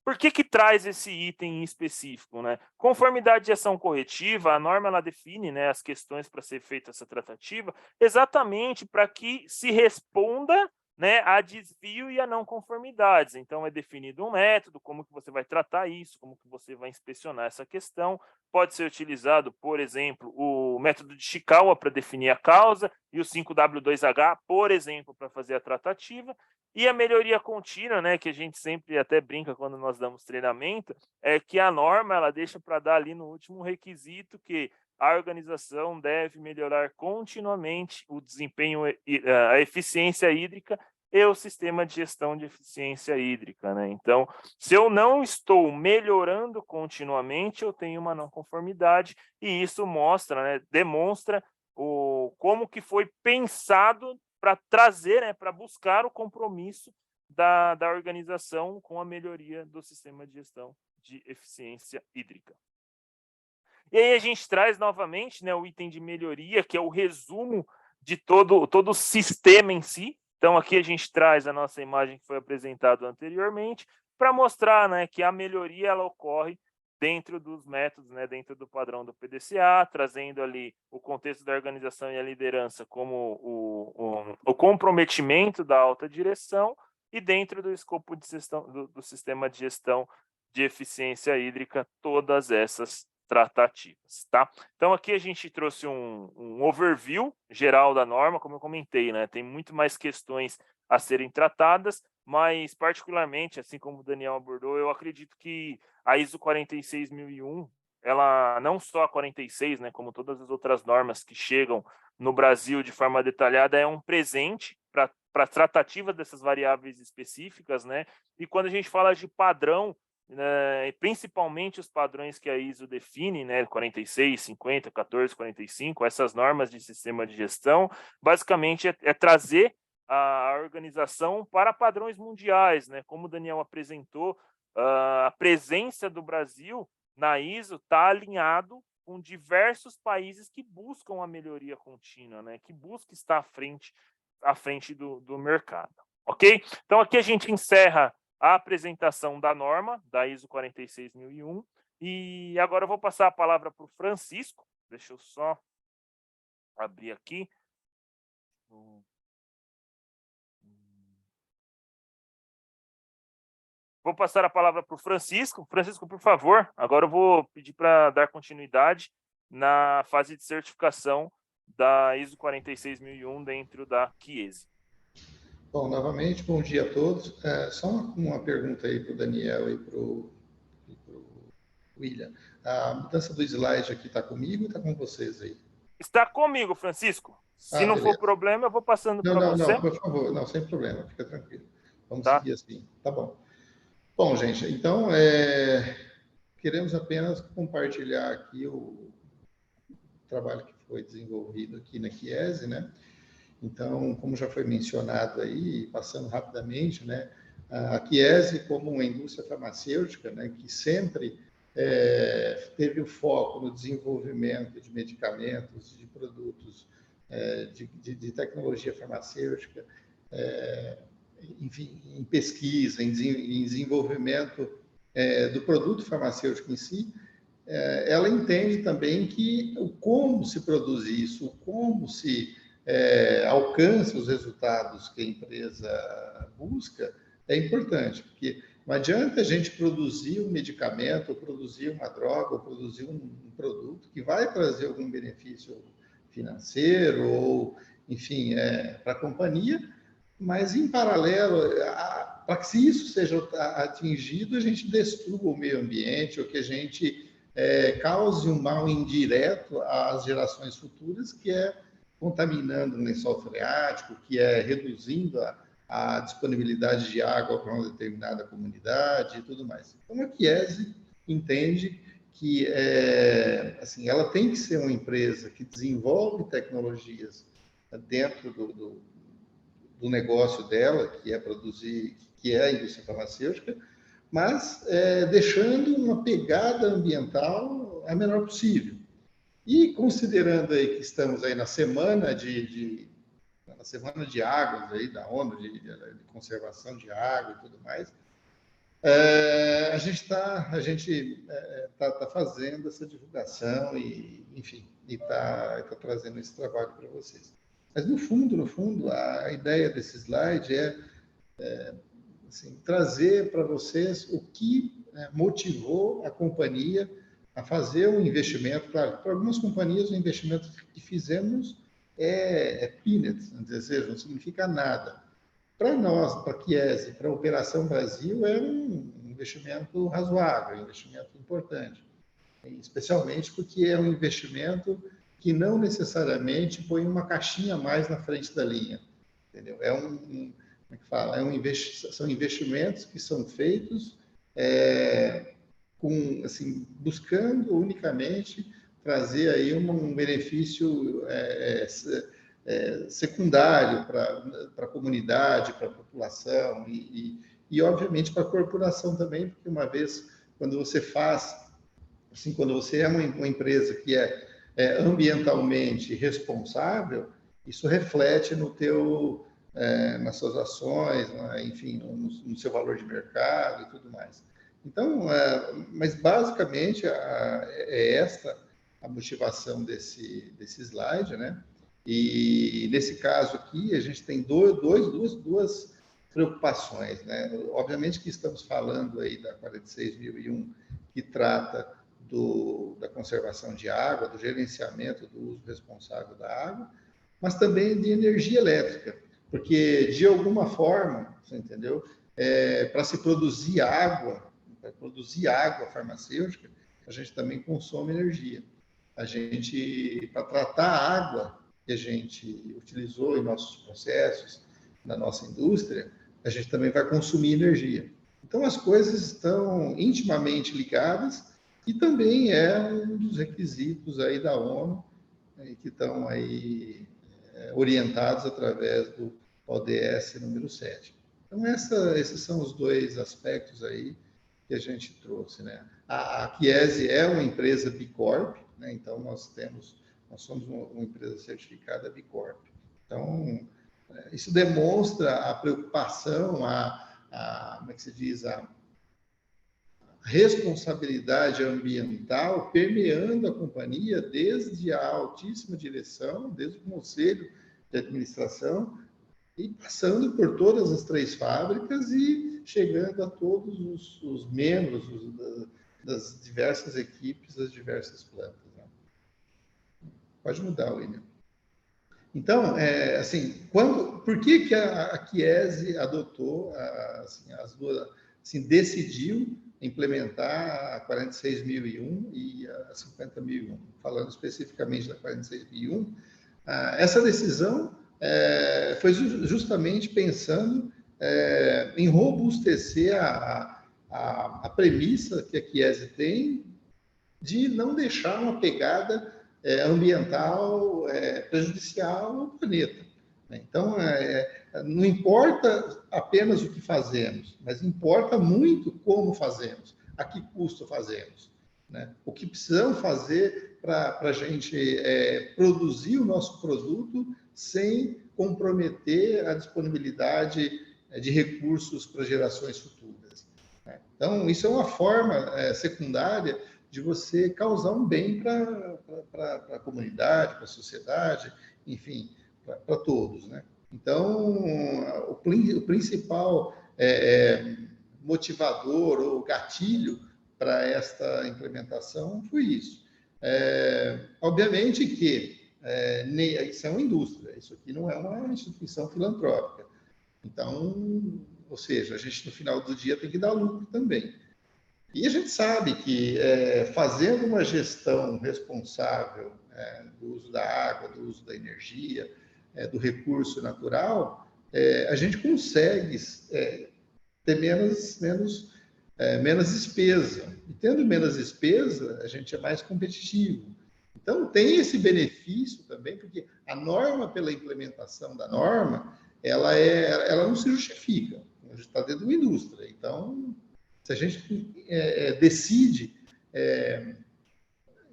[SPEAKER 4] por que traz esse item em específico, né? Conformidade de ação corretiva, a norma ela define, né, as questões para ser feita essa tratativa, exatamente para que se responda, né, a desvio e a não conformidades. Então, é definido um método, como que você vai tratar isso, como que você vai inspecionar essa questão. Pode ser utilizado, por exemplo, o método de Chikawa para definir a causa e o 5W2H, por exemplo, para fazer a tratativa. E a melhoria contínua, né, que a gente sempre até brinca quando nós damos treinamento, é que a norma ela deixa para dar ali no último requisito que a organização deve melhorar continuamente o desempenho, a eficiência hídrica e o sistema de gestão de eficiência hídrica, né? Então, se eu não estou melhorando continuamente, eu tenho uma não conformidade, e isso mostra, né, demonstra como que foi pensado para trazer, né, para buscar o compromisso da organização com a melhoria do sistema de gestão de eficiência hídrica. E aí a gente traz novamente, né, o item de melhoria, que é o resumo de todo o sistema em si. Então, aqui a gente traz a nossa imagem que foi apresentada anteriormente, para mostrar, né, que a melhoria ela ocorre dentro dos métodos, né, dentro do padrão do PDCA, trazendo ali o contexto da organização e a liderança como o comprometimento da alta direção e dentro do escopo de gestão, do sistema de gestão de eficiência hídrica, todas essas tratativas, tá? Então, aqui a gente trouxe um overview geral da norma, como eu comentei, né? Tem muito mais questões a serem tratadas, mas, particularmente, assim como o Daniel abordou, eu acredito que a ISO 46001, ela, não só a 46, né, como todas as outras normas que chegam no Brasil de forma detalhada, é um presente para a tratativa dessas variáveis específicas, né? E quando a gente fala de padrão, principalmente os padrões que a ISO define, né, 46, 50, 14, 45, essas normas de sistema de gestão, basicamente é trazer a organização para padrões mundiais, né? Como o Daniel apresentou, a presença do Brasil na ISO está alinhado com diversos países que buscam a melhoria contínua, né? Que buscam estar à frente do mercado, ok? Então, aqui a gente encerra a apresentação da norma, da ISO 46001, e agora eu vou passar a palavra para o Francisco. Deixa eu só abrir aqui. Vou passar a palavra para o Francisco. Francisco, por favor, agora eu vou pedir para dar continuidade na fase de certificação da ISO 46001 dentro da Chiesi.
[SPEAKER 2] Bom, novamente, bom dia a todos. Só uma pergunta aí para o Daniel e para o William. A mudança do slide aqui está comigo ou está com vocês aí?
[SPEAKER 4] Está comigo, Francisco. Se não for problema, eu vou passando para você.
[SPEAKER 2] Não, por favor. Não, sem problema. Fica tranquilo. Vamos
[SPEAKER 4] tá.
[SPEAKER 2] seguir assim. Tá bom. Bom, gente, então, queremos apenas compartilhar aqui o trabalho que foi desenvolvido aqui na Chiesi, né? Então, como já foi mencionado aí, passando rapidamente, né, a Chiesi, como uma indústria farmacêutica, né, que sempre teve o foco no desenvolvimento de medicamentos, de produtos, de tecnologia farmacêutica, enfim, em pesquisa, em desenvolvimento do produto farmacêutico em si, ela entende também que o como se produz isso, o como se alcança os resultados que a empresa busca, é importante, porque não adianta a gente produzir um medicamento, ou produzir uma droga, ou produzir um produto que vai trazer algum benefício financeiro, ou, enfim, para a companhia, mas, em paralelo, para que se isso seja atingido, a gente destrua o meio ambiente, ou que a gente cause um mal indireto às gerações futuras, que é contaminando o lençol freático, que é reduzindo a disponibilidade de água para uma determinada comunidade e tudo mais. Então, a Chiesi entende que assim, ela tem que ser uma empresa que desenvolve tecnologias dentro do negócio dela, que é produzir, que é a indústria farmacêutica, mas deixando uma pegada ambiental a menor possível. E considerando aí que estamos aí na semana de águas aí da ONU, de conservação de água e tudo mais, a gente está fazendo essa divulgação e, enfim, está trazendo esse trabalho para vocês. Mas no fundo, a ideia desse slide é assim, trazer para vocês o que motivou a companhia a fazer um investimento. Claro, para algumas companhias o investimento que fizemos é peanuts, não significa nada. Para nós, para a Chiesi, para a Operação Brasil, é um investimento razoável, um investimento importante, especialmente porque é um investimento que não necessariamente põe uma caixinha a mais na frente da linha, entendeu? Como é que fala? São investimentos que são feitos assim, buscando unicamente trazer aí um benefício secundário para a comunidade, para a população e, obviamente, para a corporação também, porque uma vez, quando você é uma empresa que é ambientalmente responsável, isso reflete nas suas ações, enfim, no seu valor de mercado e tudo mais. Então, mas basicamente é essa a motivação desse slide, né? E nesse caso aqui a gente tem duas preocupações, né? Obviamente que estamos falando aí da 46.001, que trata da conservação de água, do gerenciamento do uso responsável da água, mas também de energia elétrica, porque de alguma forma, você entendeu? Para se produzir água farmacêutica, a gente também consome energia. Para tratar a água que a gente utilizou em nossos processos, na nossa indústria, a gente também vai consumir energia. Então, as coisas estão intimamente ligadas e também é um dos requisitos aí da ONU, que estão aí orientados através do ODS número 7. Então, esses são os dois aspectos aí que a gente trouxe, né? A Chiesi é uma empresa B Corp, né? Então nós somos uma empresa certificada B Corp. Então isso demonstra a preocupação, como é que se diz, a responsabilidade ambiental permeando a companhia desde a altíssima direção, desde o conselho de administração e passando por todas as 3 fábricas e chegando a todos os membros das diversas equipes, das diversas plantas. Né? Pode mudar, William. Então, assim, por que a Chiesi adotou, decidiu implementar a 46.001 e a 50.001? Falando especificamente da 46.001, essa decisão foi justamente pensando em robustecer a premissa que a Chiesi tem de não deixar uma pegada ambiental prejudicial ao planeta. Então, não importa apenas o que fazemos, mas importa muito como fazemos, a que custo fazemos. Né? O que precisamos fazer para a gente produzir o nosso produto sem comprometer a disponibilidade de recursos para gerações futuras. Né? Então, isso é uma forma secundária de você causar um bem para a comunidade, para a sociedade, enfim, para todos. Né? Então, o principal motivador ou gatilho para esta implementação foi isso. Obviamente que isso é uma indústria, isso aqui não é uma instituição filantrópica. Então, ou seja, a gente no final do dia tem que dar lucro também. E a gente sabe que fazendo uma gestão responsável do uso da água, do uso da energia, do recurso natural, a gente consegue ter menos despesa. E tendo menos despesa, a gente é mais competitivo. Então, tem esse benefício também, porque a norma, pela implementação da norma, ela não se justifica. A gente está dentro de uma indústria. Então, Se a gente decide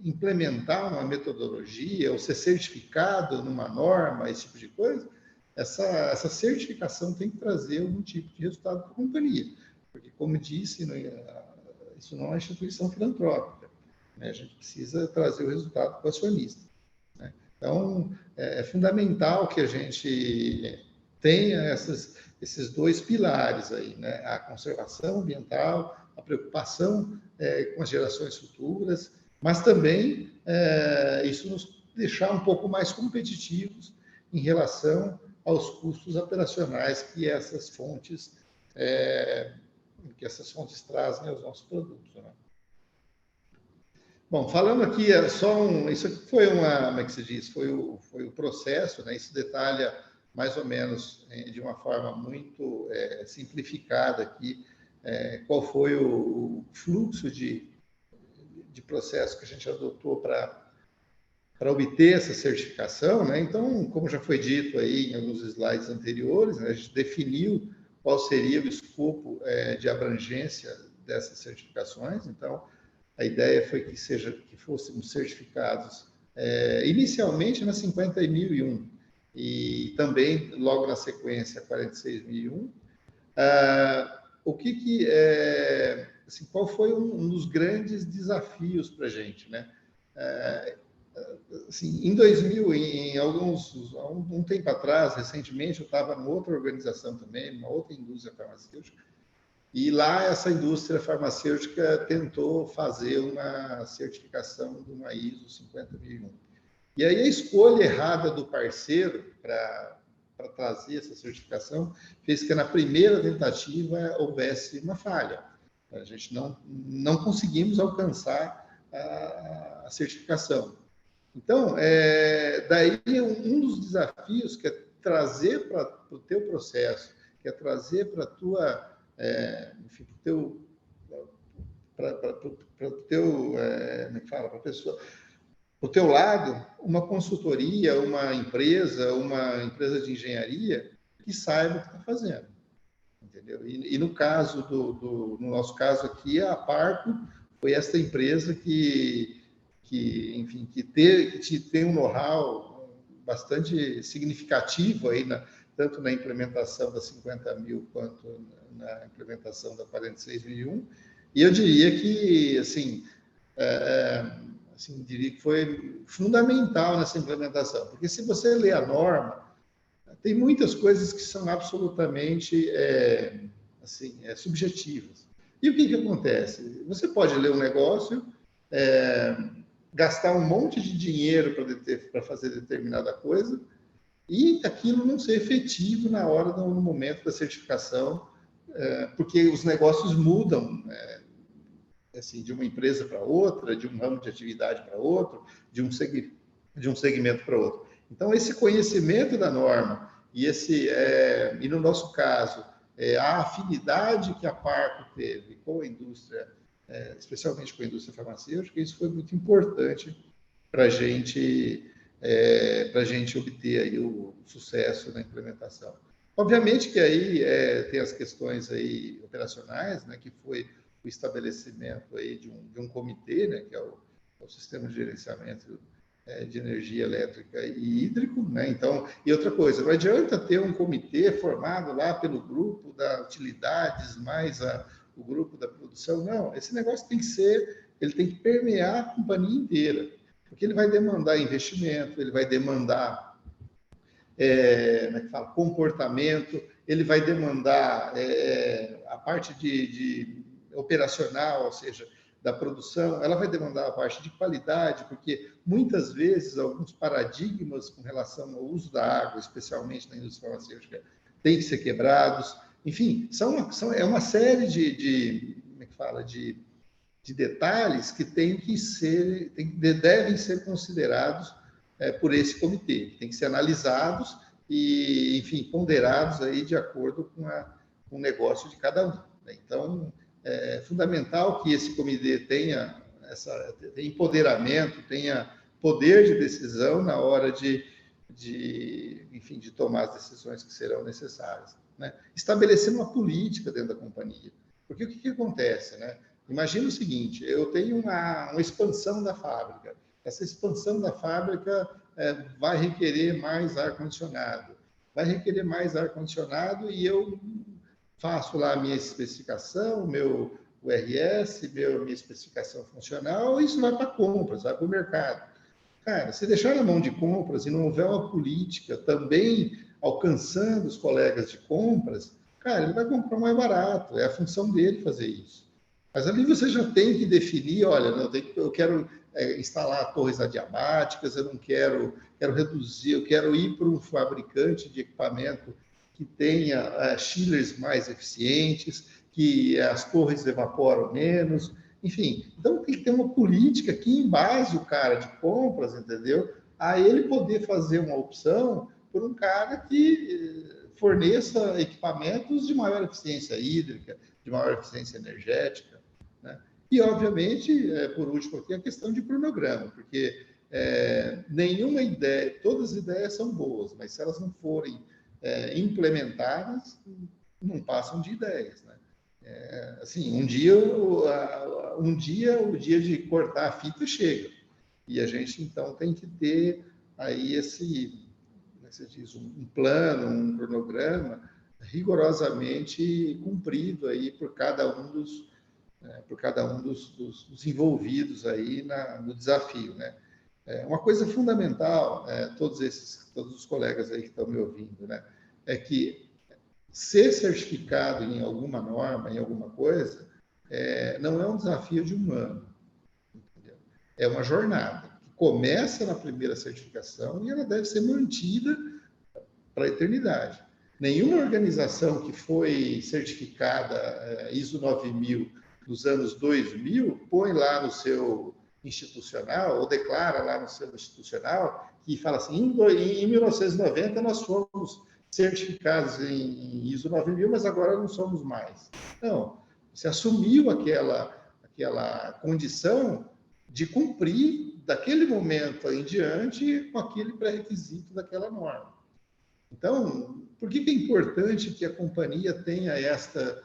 [SPEAKER 2] implementar uma metodologia ou ser certificado numa norma, esse tipo de coisa, essa certificação tem que trazer algum tipo de resultado para a companhia. Porque, como disse, isso não é uma instituição filantrópica, né? A gente precisa trazer o resultado para o acionista, né? Então, é fundamental que a gente tenha esses dois pilares aí, né? A conservação ambiental, a preocupação com as gerações futuras, mas também isso nos deixar um pouco mais competitivos em relação aos custos operacionais que essas fontes trazem aos nossos produtos, né? Bom, falando aqui, isso aqui foi como é que se diz? Foi o processo, né? Isso detalha mais ou menos de uma forma muito simplificada aqui qual foi o fluxo de processo que a gente adotou para obter essa certificação, né? Então, como já foi dito aí em alguns slides anteriores, né, a gente definiu qual seria o escopo de abrangência dessas certificações. Então, a ideia foi que fôssemos certificados inicialmente na 50.001 e também logo na sequência 46.001. Assim, qual foi um dos grandes desafios para a gente, né? Assim, em 2000, há um tempo atrás, recentemente, eu estava em outra organização também, uma outra indústria farmacêutica, e lá essa indústria farmacêutica tentou fazer uma certificação de uma ISO 50001. E aí a escolha errada do parceiro para trazer essa certificação fez que na primeira tentativa houvesse uma falha. A gente não conseguimos alcançar a certificação. Então, daí um dos desafios que é trazer para o teu processo, que é trazer para tua, enfim, para o teu lado, uma consultoria, uma empresa de engenharia que saiba o que está fazendo, entendeu? E no caso no nosso caso aqui, a Parco foi essa empresa que tem um know-how bastante significativo aí tanto na implementação da 50.000 quanto na implementação da 46.001. E eu diria que diria que foi fundamental nessa implementação, porque se você lê a norma, tem muitas coisas que são absolutamente subjetivas. E o que acontece? Você pode ler um negócio, gastar um monte de dinheiro para fazer determinada coisa e aquilo não ser efetivo no momento da certificação, porque os negócios mudam, assim, de uma empresa para outra, de um ramo de atividade para outro, de um segmento para outro. Então, esse conhecimento da norma e no nosso caso, a afinidade que a Parco teve com a indústria, especialmente com a indústria farmacêutica, isso foi muito importante para a gente obter aí o sucesso na implementação. Obviamente que aí tem as questões aí operacionais, né, que foi o estabelecimento aí de um comitê, né, que é o Sistema de Gerenciamento de Energia Elétrica e Hídrico, né? Então, e outra coisa, não adianta ter um comitê formado lá pelo grupo da utilidades mais o grupo da produção, não. Esse negócio ele tem que permear a companhia inteira, porque ele vai demandar investimento, ele vai demandar comportamento, ele vai demandar a parte de operacional, ou seja, da produção, ela vai demandar a parte de qualidade, porque muitas vezes alguns paradigmas com relação ao uso da água, especialmente na indústria farmacêutica, têm que ser quebrados. Enfim, é uma série de detalhes que devem ser considerados por esse comitê, tem que ser analisados e, enfim, ponderados aí de acordo com o negócio de cada um, né? Então, é fundamental que esse comitê tenha empoderamento, tenha poder de decisão na hora de tomar as decisões que serão necessárias, né? Estabelecer uma política dentro da companhia, Porque o que acontece, né? Imagina o seguinte, eu tenho uma expansão da fábrica. Essa expansão da fábrica vai requerer mais ar-condicionado. Vai requerer mais ar-condicionado e eu faço lá a minha especificação, meu URS, minha especificação funcional, e isso vai para compras, vai para o mercado. Cara, se deixar na mão de compras e não houver uma política também alcançando os colegas de compras, cara, ele vai comprar mais barato, é a função dele fazer isso. Mas ali você já tem que definir, olha, eu quero instalar torres adiabáticas, eu não quero reduzir, eu quero ir para um fabricante de equipamento que tenha chillers mais eficientes, que as torres evaporam menos, enfim. Então, tem que ter uma política que embase o cara de compras, entendeu? A ele poder fazer uma opção por um cara que forneça equipamentos de maior eficiência hídrica, de maior eficiência energética, né? E, obviamente, por último aqui, a questão de cronograma, porque nenhuma ideia, todas as ideias são boas, mas se elas não forem implementadas, não passam de ideias, né? Assim, um dia o dia de cortar a fita chega, e a gente, então, tem que ter aí um plano, um cronograma rigorosamente cumprido aí por cada um dos envolvidos aí no desafio, né? Uma coisa fundamental, todos os colegas aí que estão me ouvindo, né, é que ser certificado em alguma norma, em alguma coisa, não é um desafio de um ano, entendeu? É uma jornada que começa na primeira certificação e ela deve ser mantida para a eternidade. Nenhuma organização que foi certificada ISO 9000 nos anos 2000 põe lá no seu institucional, ou declara lá no seu institucional, que fala assim, em 1990 nós fomos certificados em ISO 9000, mas agora não somos mais. Não, você assumiu aquela condição de cumprir, daquele momento em diante, com aquele pré-requisito daquela norma. Então, por que é importante que a companhia tenha essa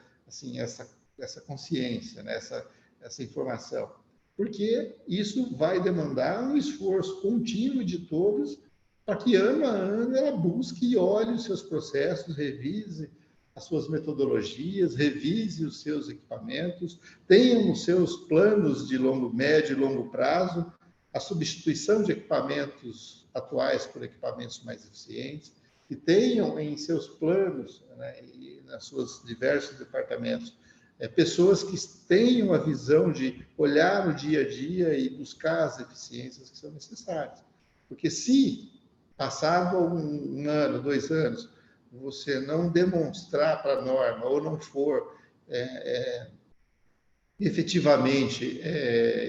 [SPEAKER 2] consciência, né? essa informação? Porque isso vai demandar um esforço contínuo de todos para que, ano a ano, ela busque e olhe os seus processos, revise as suas metodologias, revise os seus equipamentos, tenha os seus planos de longo, médio e longo prazo, a substituição de equipamentos atuais por equipamentos mais eficientes, que tenham em seus planos, né, e nas suas diversos departamentos, pessoas que tenham a visão de olhar o dia a dia e buscar as eficiências que são necessárias. Porque se passado um ano, 2 anos, você não demonstrar para a norma ou não for efetivamente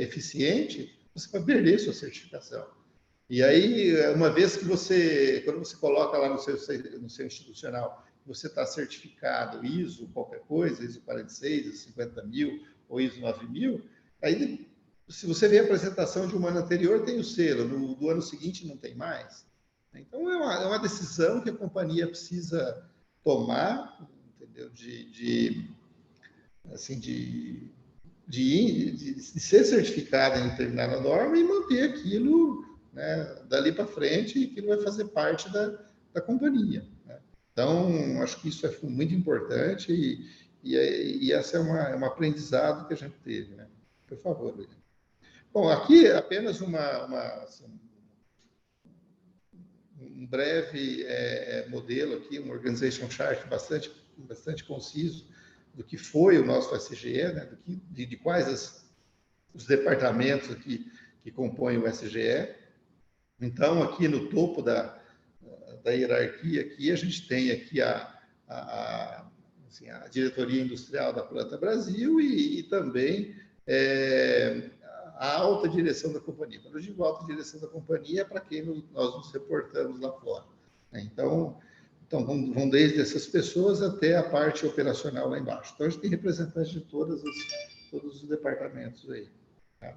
[SPEAKER 2] eficiente, você vai perder sua certificação. E aí, uma vez que quando você coloca lá no seu institucional, você está certificado ISO, qualquer coisa, ISO 46, ISO 50.000 ou ISO 9000, aí, se você vê a apresentação de um ano anterior, tem o selo, do ano seguinte não tem mais. Então, é uma decisão que a companhia precisa tomar, entendeu? De ser certificada em determinada norma e manter aquilo, né, dali para frente, que não vai fazer parte da companhia, né? Então, acho que isso é muito importante e esse é um aprendizado que a gente teve, né? Por favor, William. Bom, aqui apenas um breve modelo aqui, um organization chart bastante conciso do que foi o nosso SGE, né? De quais os departamentos aqui que compõem o SGE. Então, aqui no topo da hierarquia, aqui a gente tem aqui a diretoria industrial da Planta Brasil e também a alta direção da companhia. Quando eu digo alta direção da companhia, é para quem nós nos reportamos lá fora, né? Então vão desde essas pessoas até a parte operacional lá embaixo. Então, a gente tem representantes de todos os departamentos aí, tá?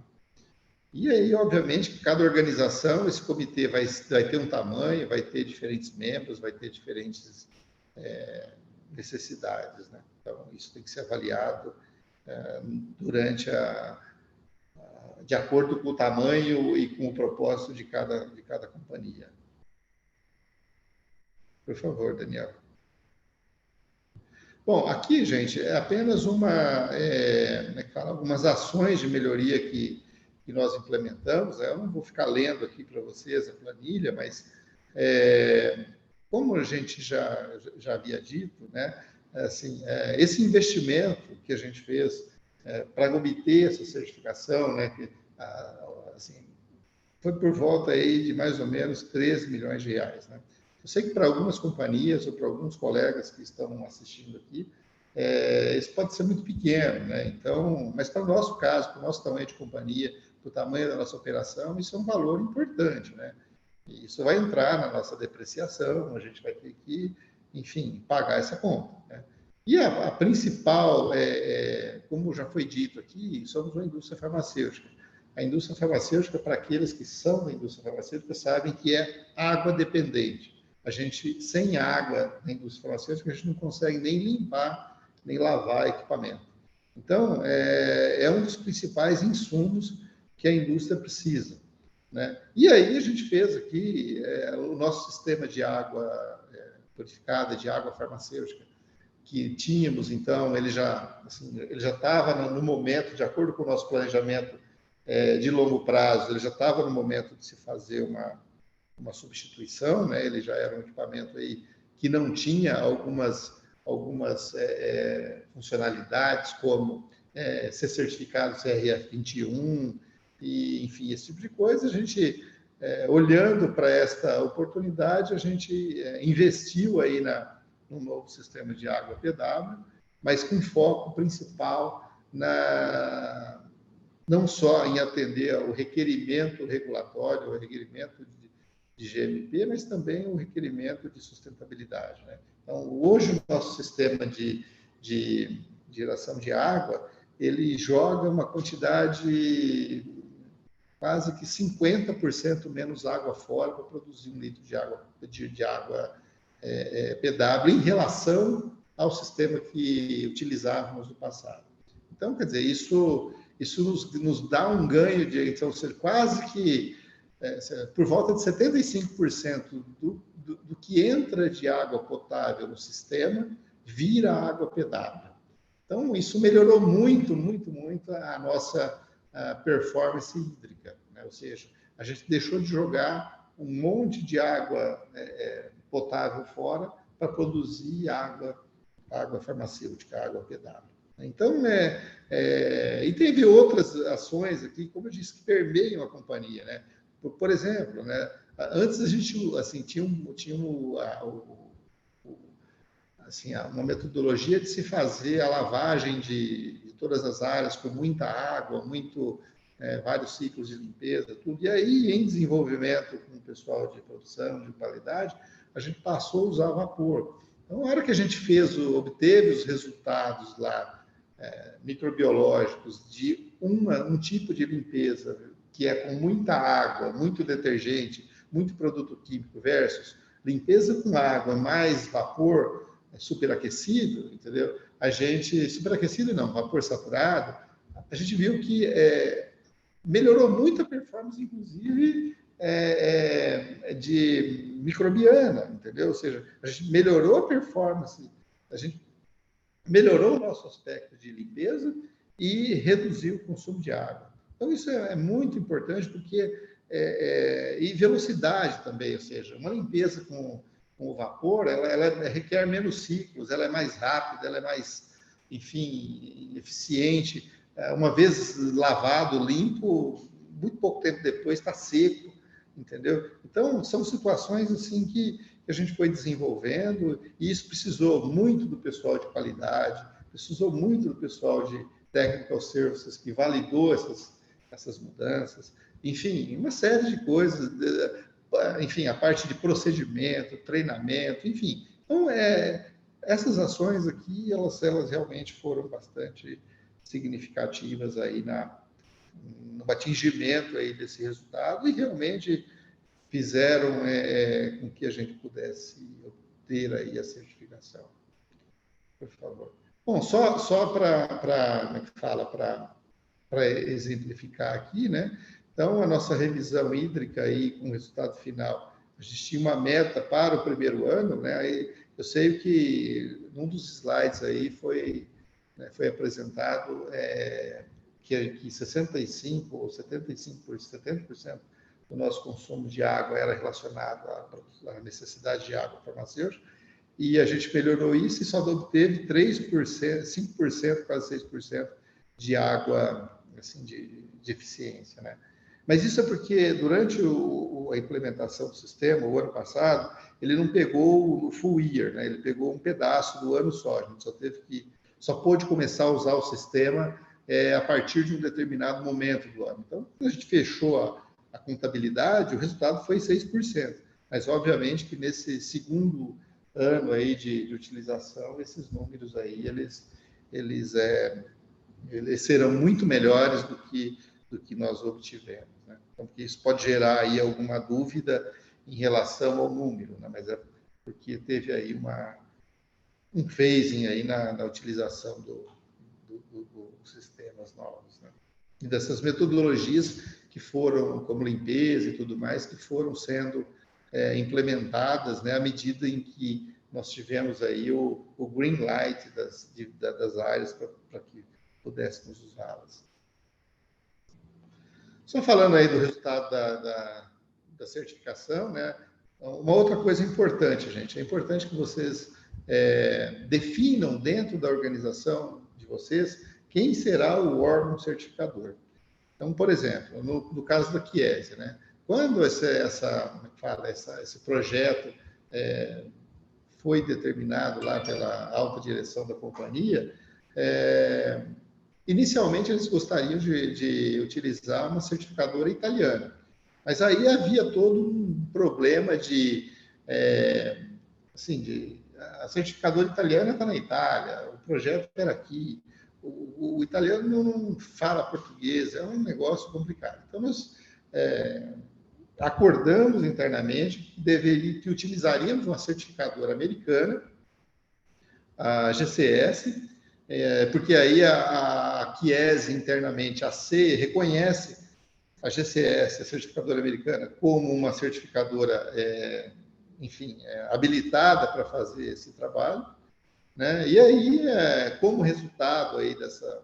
[SPEAKER 2] E aí, obviamente, cada organização, esse comitê vai ter um tamanho, vai ter diferentes membros, vai ter diferentes necessidades, né? Então, isso tem que ser avaliado durante de acordo com o tamanho e com o propósito de cada companhia. Por favor, Daniel. Bom, aqui, gente, é apenas algumas ações de melhoria que nós implementamos. Eu não vou ficar lendo aqui para vocês a planilha, mas como a gente já havia dito, né, assim, esse investimento que a gente fez para obter essa certificação, né, assim, foi por volta aí de mais ou menos 13 milhões de reais, né? Eu sei que para algumas companhias ou para alguns colegas que estão assistindo aqui, isso pode ser muito pequeno, né? Então, mas para o nosso caso, para o nosso tamanho de companhia, para o tamanho da nossa operação, isso é um valor importante, né? E isso vai entrar na nossa depreciação, a gente vai ter que, enfim, pagar essa conta, né? E a principal, como já foi dito aqui, somos uma indústria farmacêutica. A indústria farmacêutica, para aqueles que são da indústria farmacêutica, sabem que é água dependente. A gente, sem água na indústria farmacêutica, a gente não consegue nem limpar, nem lavar equipamento. Então, é um dos principais insumos que a indústria precisa, né? E aí a gente fez aqui o nosso sistema de água purificada, de água farmacêutica, que tínhamos, então, ele já estava no momento, de acordo com o nosso planejamento de longo prazo, ele já estava no momento de se fazer uma substituição, né? Ele já era um equipamento aí que não tinha algumas funcionalidades, como ser certificado CRF21, e, enfim, esse tipo de coisa. A gente, olhando para esta oportunidade, a gente investiu aí no novo sistema de água PW, mas com foco principal não só em atender o requerimento regulatório, o requerimento de GMP, mas também o requerimento de sustentabilidade, né? Então, hoje, o nosso sistema de geração de água, ele joga uma quantidade quase que 50% menos água fora para produzir 1 litro de água PW em relação ao sistema que utilizávamos no passado. Então, quer dizer, isso nos dá um ganho de, então, ser quase que por volta de 75% do que entra de água potável no sistema vira água PW. Então, isso melhorou muito, muito, muito a nossa performance hídrica, né? Ou seja, a gente deixou de jogar um monte de água potável fora para produzir água farmacêutica, água PW. Então, e teve outras ações aqui, como eu disse, que permeiam a companhia, né? Por exemplo, né, antes a gente assim, tinha uma metodologia de se fazer a lavagem de todas as áreas com muita água, vários ciclos de limpeza, tudo. E aí, em desenvolvimento com o pessoal de produção, de qualidade, a gente passou a usar vapor. Então, na hora que a gente obteve os resultados lá microbiológicos de um tipo de limpeza que é com muita água, muito detergente, muito produto químico versus limpeza com água mais vapor superaquecido, entendeu? Superaquecido não, vapor saturado, a gente viu que melhorou muito a performance, inclusive, de microbiana, entendeu? Ou seja, a gente melhorou a performance, a gente melhorou o nosso aspecto de limpeza e reduziu o consumo de água. Então, isso é muito importante, porque e velocidade também, ou seja, uma limpeza com o vapor, ela requer menos ciclos, ela é mais rápida, ela é mais, enfim, eficiente. Uma vez lavado, limpo, muito pouco tempo depois está seco, entendeu? Então, são situações assim que a gente foi desenvolvendo, e isso precisou muito do pessoal de qualidade, precisou muito do pessoal de technical services que validou essas mudanças, enfim, uma série de coisas, enfim, a parte de procedimento, treinamento, enfim. Então, essas ações aqui, elas realmente foram bastante significativas aí no atingimento aí desse resultado, e realmente fizeram com que a gente pudesse obter aí a certificação. Por favor. Bom, só para, como é que fala, para exemplificar aqui, né? Então, a nossa revisão hídrica aí, com o resultado final, a gente tinha uma meta para o primeiro ano, né? Aí, eu sei que num dos slides aí foi, né, foi apresentado que 65% ou 70% do nosso consumo de água era relacionado à necessidade de água farmacêutica, e a gente melhorou isso e só obteve 3%, 5%, quase 6% de água assim, de eficiência, né? Mas isso é porque durante a implementação do sistema, o ano passado, ele não pegou o full year, né? Ele pegou um pedaço do ano só. A gente só pôde começar a usar o sistema a partir de um determinado momento do ano. Então, quando a gente fechou a contabilidade, o resultado foi 6%. Mas, obviamente, que nesse segundo ano aí de utilização, esses números aí, eles serão muito melhores do que nós obtivemos, né? Então, porque isso pode gerar aí alguma dúvida em relação ao número, né? Mas é porque teve aí um phasing aí na utilização dos sistemas novos, né? E dessas metodologias que foram, como limpeza e tudo mais, que foram sendo implementadas, né, à medida em que nós tivemos aí o green light das áreas para que pudéssemos usá-las. Só falando aí do resultado da certificação, né? Uma outra coisa importante, gente, é importante que vocês definam dentro da organização de vocês quem será o órgão certificador. Então, por exemplo, no caso da Chiesi, né? Quando esse projeto foi determinado lá pela alta direção da companhia, inicialmente eles gostariam de utilizar uma certificadora italiana, mas aí havia todo um problema a certificadora italiana está na Itália, o projeto era aqui, o italiano não fala português, é um negócio complicado. Então, nós acordamos internamente que utilizaríamos uma certificadora americana, a GCS, porque aí a Chiesi internamente, a C, reconhece a GCS, a certificadora americana, como uma certificadora, habilitada para fazer esse trabalho, né? E aí, como resultado aí dessas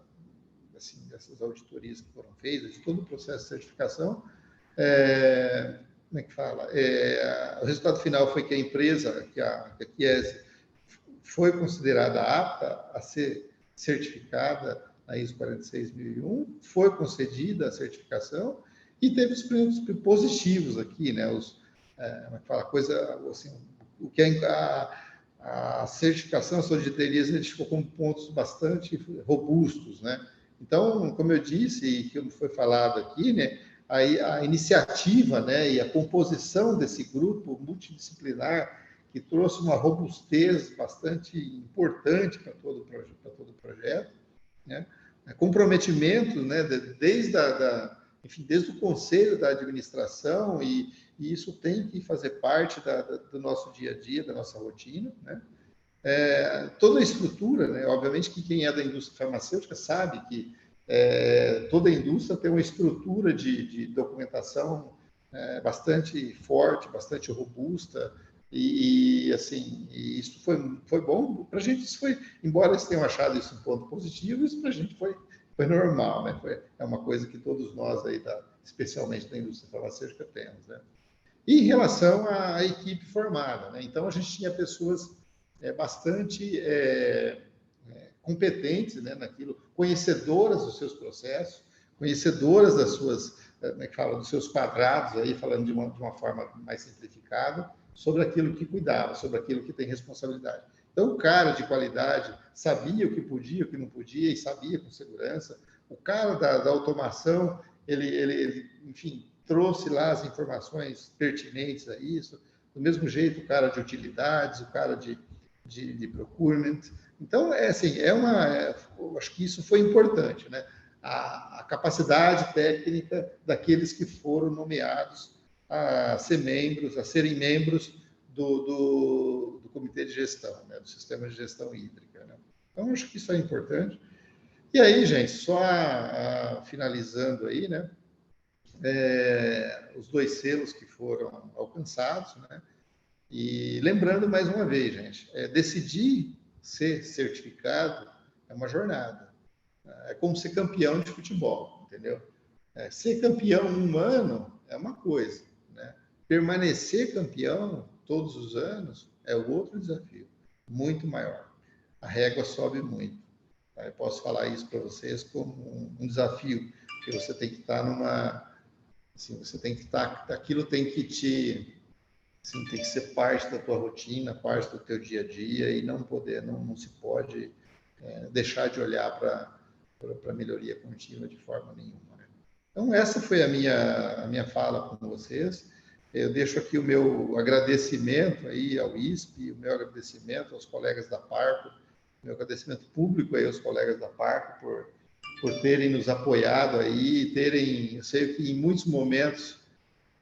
[SPEAKER 2] auditorias que foram feitas, de todo o processo de certificação, como é que fala? O resultado final foi que a empresa, que a Chiesi, foi considerada apta a ser certificada na ISO 46001, foi concedida a certificação e teve os pontos positivos aqui, né? Como é que fala? O que a certificação, as auditorias, identificou como pontos bastante robustos, né? Então, como eu disse, e como foi falado aqui, né? A iniciativa, né, e a composição desse grupo multidisciplinar que trouxe uma robustez bastante importante para todo o projeto, né? Comprometimento, né, desde o conselho da administração, e isso tem que fazer parte do nosso dia a dia, da nossa rotina, né? Toda a estrutura, né? Obviamente que quem é da indústria farmacêutica sabe que toda a indústria tem uma estrutura de documentação bastante forte, bastante robusta, e isso foi bom para a gente. Isso foi, embora eles tenham achado isso um ponto positivo, isso para a gente foi normal, né? É uma coisa que todos nós aí, especialmente da indústria farmacêutica, temos, né? E em relação à equipe formada, né? Então a gente tinha pessoas bastante competentes, né, naquilo, conhecedoras dos seus processos, conhecedoras das suas, dos seus quadrados, aí falando de uma forma mais simplificada, sobre aquilo que cuidava, sobre aquilo que tem responsabilidade. Então, o cara de qualidade sabia o que podia, o que não podia, e sabia com segurança. O cara da automação, ele, enfim, trouxe lá as informações pertinentes a isso. Do mesmo jeito, o cara de utilidades, o cara de procurement. Então, eu acho que isso foi importante, né? A capacidade técnica daqueles que foram nomeados a serem membros do comitê de gestão, né? Do sistema de gestão hídrica, né? Então, acho que isso é importante. E aí, gente, só finalizando aí, né? Os 2 selos que foram alcançados, né? E lembrando mais uma vez, gente, decidir ser certificado é uma jornada. É como ser campeão de futebol, entendeu? Ser campeão um ano é uma coisa, né? Permanecer campeão todos os anos é outro desafio, muito maior. A régua sobe muito. Tá? Eu posso falar isso para vocês como um desafio, que você tem que estar numa... Assim, você tem que estar... Aquilo tem que te... Assim, tem que ser parte da tua rotina, parte do teu dia a dia, e não se pode deixar de olhar para a melhoria contínua de forma nenhuma. Né? Então, essa foi a minha fala com vocês. Eu deixo aqui o meu agradecimento aí ao ISP, o meu agradecimento aos colegas da Parco, meu agradecimento público aí aos colegas da Parco por terem nos apoiado aí, eu sei que em muitos momentos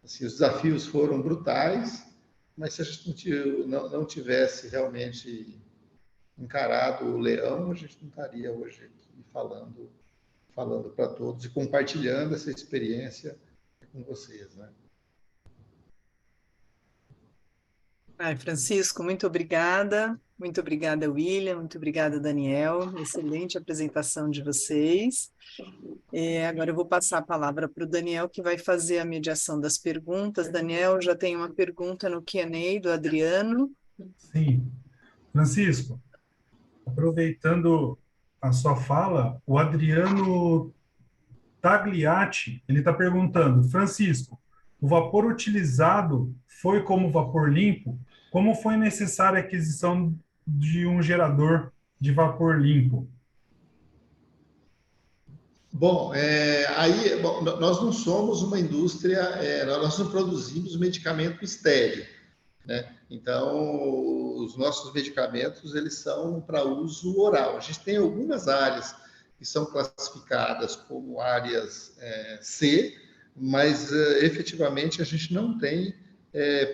[SPEAKER 2] assim, os desafios foram brutais, mas se a gente não tivesse realmente encarado o leão, a gente não estaria hoje aqui falando para todos e compartilhando essa experiência com vocês, né?
[SPEAKER 1] Francisco, muito obrigada. Muito obrigada, William. Muito obrigada, Daniel. Excelente apresentação de vocês. Agora eu vou passar a palavra para o Daniel, que vai fazer a mediação das perguntas. Daniel, já tem uma pergunta no Q&A do Adriano.
[SPEAKER 3] Sim. Francisco, aproveitando a sua fala, o Adriano Tagliati, ele está perguntando, Francisco, o vapor utilizado foi como vapor limpo? Como foi necessária a aquisição de um gerador de vapor limpo?
[SPEAKER 2] Bom, nós não somos uma indústria, nós não produzimos medicamento estéril, né? Então, os nossos medicamentos, eles são para uso oral. A gente tem algumas áreas que são classificadas como áreas C, mas efetivamente a gente não tem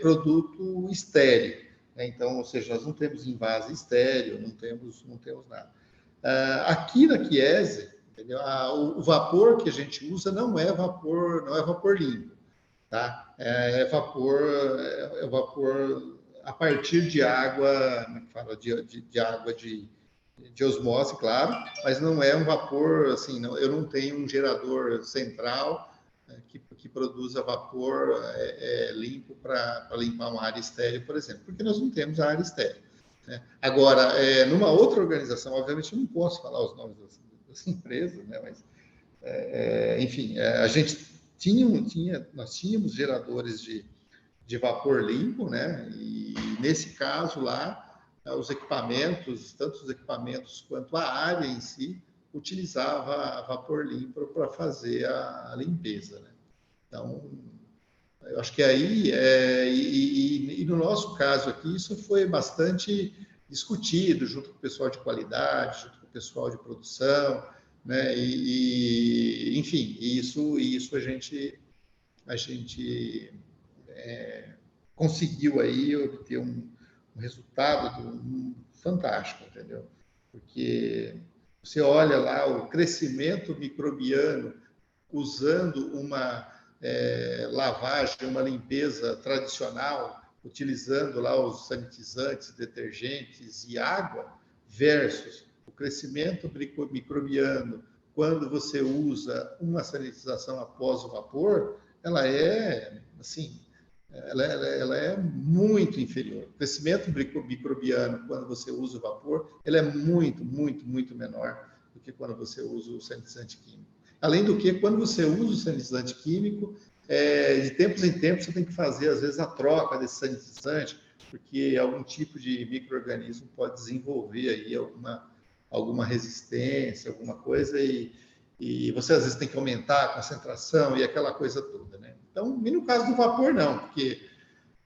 [SPEAKER 2] produto estéril, né? Então, ou seja, nós não temos invase estéril, não temos nada. Aqui na Chiesi, entendeu? O vapor que a gente usa não é vapor limpo, tá? É vapor a partir de água, como é que fala? De água de osmose, claro, mas não é um vapor assim, não, eu não tenho um gerador central que produza vapor limpo para limpar uma área estéril, por exemplo, porque nós não temos a área estéril. Né? Agora, numa outra organização, obviamente eu não posso falar os nomes das empresas, né? Mas, enfim, a gente nós tínhamos geradores de vapor limpo, né? E nesse caso lá, os equipamentos, tanto os equipamentos quanto a área em si, utilizava vapor limpo para fazer a limpeza, né? Então, eu acho que aí, e no nosso caso aqui, isso foi bastante discutido junto com o pessoal de qualidade, junto com o pessoal de produção, né? Enfim, isso a gente conseguiu aí obter um resultado fantástico, entendeu? Porque você olha lá o crescimento microbiano usando uma lavagem, uma limpeza tradicional, utilizando lá os sanitizantes, detergentes e água, versus o crescimento microbiano quando você usa uma sanitização após o vapor, ela é, assim, ela é muito inferior. O crescimento microbiano, quando você usa o vapor, ele é muito, muito, muito menor do que quando você usa o sanitizante químico. Além do que, quando você usa o sanitizante químico, de tempos em tempos você tem que fazer, às vezes, a troca desse sanitizante, porque algum tipo de micro-organismo pode desenvolver aí alguma resistência, alguma coisa, e você, às vezes, tem que aumentar a concentração e aquela coisa toda, né? Então, e no caso do vapor, não, porque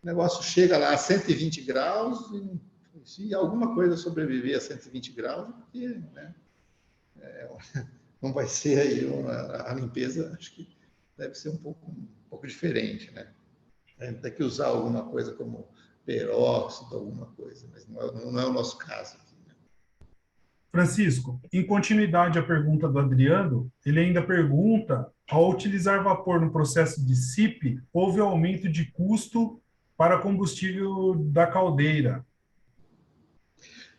[SPEAKER 2] o negócio chega lá a 120 graus e se alguma coisa sobreviver a 120 graus, porque, né, não vai ser aí a limpeza, acho que deve ser um pouco diferente, né? Tem que usar alguma coisa como peróxido, alguma coisa, mas não é o nosso caso aqui, né?
[SPEAKER 3] Francisco, em continuidade à pergunta do Adriano, ele ainda pergunta, ao utilizar vapor no processo de CIP, houve aumento de custo para combustível da caldeira?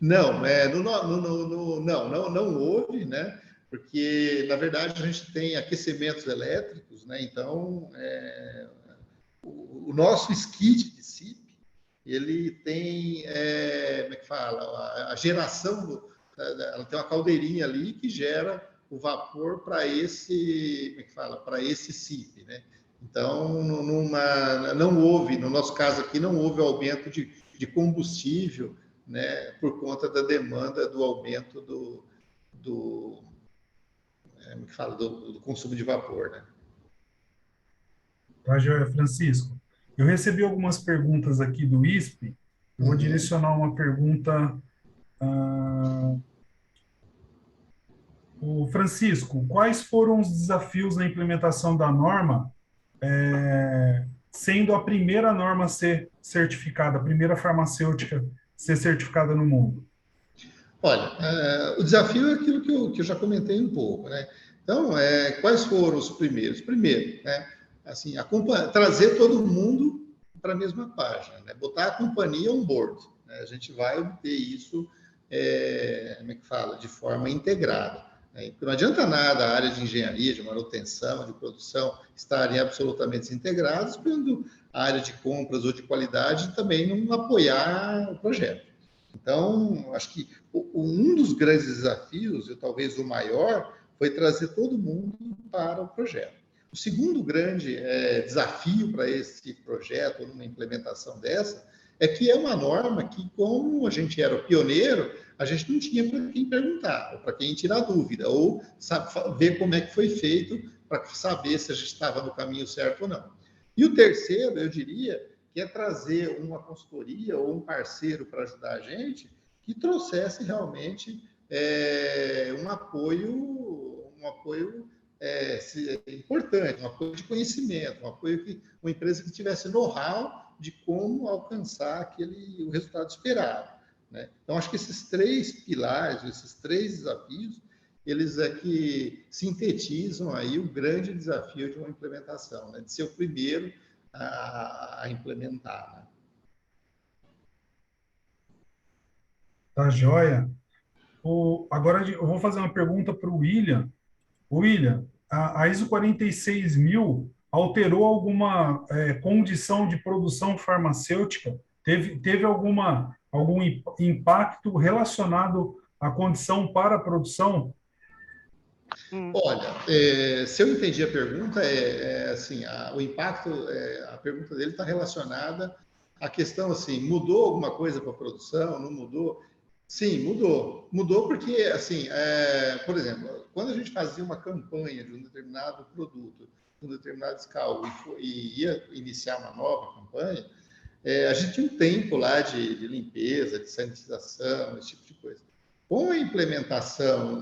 [SPEAKER 2] Não, não houve, né? Porque, na verdade, a gente tem aquecimentos elétricos, né? Então, o nosso skid de CIP, ele tem, como é que fala? A geração, ela tem uma caldeirinha ali que gera o vapor para esse, como é que fala? Para esse CIP, né? Então, não houve, no nosso caso aqui, não houve aumento de combustível, né, por conta da demanda do aumento como que fala? Do consumo de vapor, né?
[SPEAKER 3] Tá, joia, Francisco? Eu recebi algumas perguntas aqui do ISP. Eu vou
[SPEAKER 2] Uhum.
[SPEAKER 3] direcionar uma pergunta. ah, O Francisco, quais foram os desafios na implementação da norma, sendo a primeira norma a ser certificada, a primeira farmacêutica a ser certificada no mundo?
[SPEAKER 2] Olha, o desafio é aquilo que eu já comentei um pouco, né? Então, quais foram os primeiros? Primeiro, né, assim, trazer todo mundo para a mesma página, né? Botar a companhia on board, né? A gente vai obter isso, como é que fala? De forma integrada, né? Porque não adianta nada a área de engenharia, de manutenção, de produção estarem absolutamente integrados, quando a área de compras ou de qualidade também não apoiar o projeto. Então, acho que um dos grandes desafios, e talvez o maior, foi trazer todo mundo para o projeto. O segundo grande desafio para esse projeto, numa implementação dessa, é que é uma norma que, como a gente era o pioneiro, a gente não tinha para quem perguntar, ou para quem tirar dúvida, ou ver como é que foi feito para saber se a gente estava no caminho certo ou não. E o terceiro, eu diria, que é trazer uma consultoria ou um parceiro para ajudar a gente que trouxesse realmente um apoio importante, um apoio de conhecimento, um apoio que uma empresa que tivesse know-how de como alcançar o resultado esperado, né? Então, acho que esses três pilares, esses três desafios, eles é que sintetizam aí o grande desafio de uma implementação, né? De ser o primeiro a implementar, né?
[SPEAKER 3] Tá, joia? Agora eu vou fazer uma pergunta para o William. William, a ISO 46000 alterou alguma condição de produção farmacêutica? Teve algum impacto relacionado à condição para a produção?
[SPEAKER 2] Olha, se eu entendi a pergunta, assim, o impacto, a pergunta dele está relacionada à questão assim, mudou alguma coisa para a produção? Não mudou? Sim, mudou. Mudou porque, assim, por exemplo, quando a gente fazia uma campanha de um determinado produto, de um determinado escala, e ia iniciar uma nova campanha, a gente tinha um tempo lá de limpeza, de sanitização, esse tipo de coisa. Com a implementação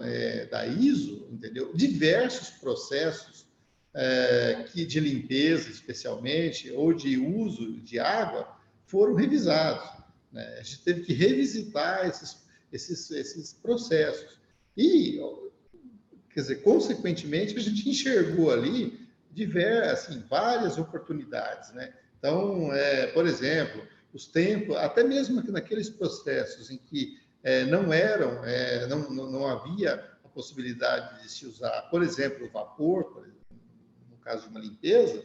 [SPEAKER 2] da ISO, entendeu? Diversos processos de limpeza, especialmente, ou de uso de água, foram revisados, né? A gente teve que revisitar esses processos. E, quer dizer, consequentemente, a gente enxergou ali várias oportunidades, né? Então, por exemplo, os tempos, até mesmo naqueles processos em que não havia a possibilidade de se usar, por exemplo, o vapor, no caso de uma limpeza,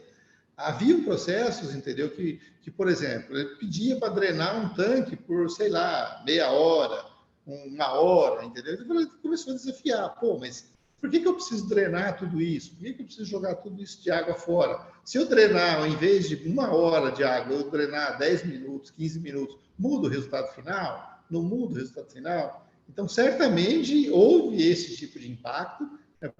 [SPEAKER 2] havia processos, entendeu, que, por exemplo, ele pedia para drenar um tanque por, sei lá, meia hora, uma hora, entendeu? Ele começou a desafiar, pô, mas por que eu preciso drenar tudo isso? Por que eu preciso jogar tudo isso de água fora? Se eu drenar, ao invés de uma hora de água, eu drenar 10 minutos, 15 minutos, muda o resultado final? Não muda o resultado final? Então, certamente, houve esse tipo de impacto.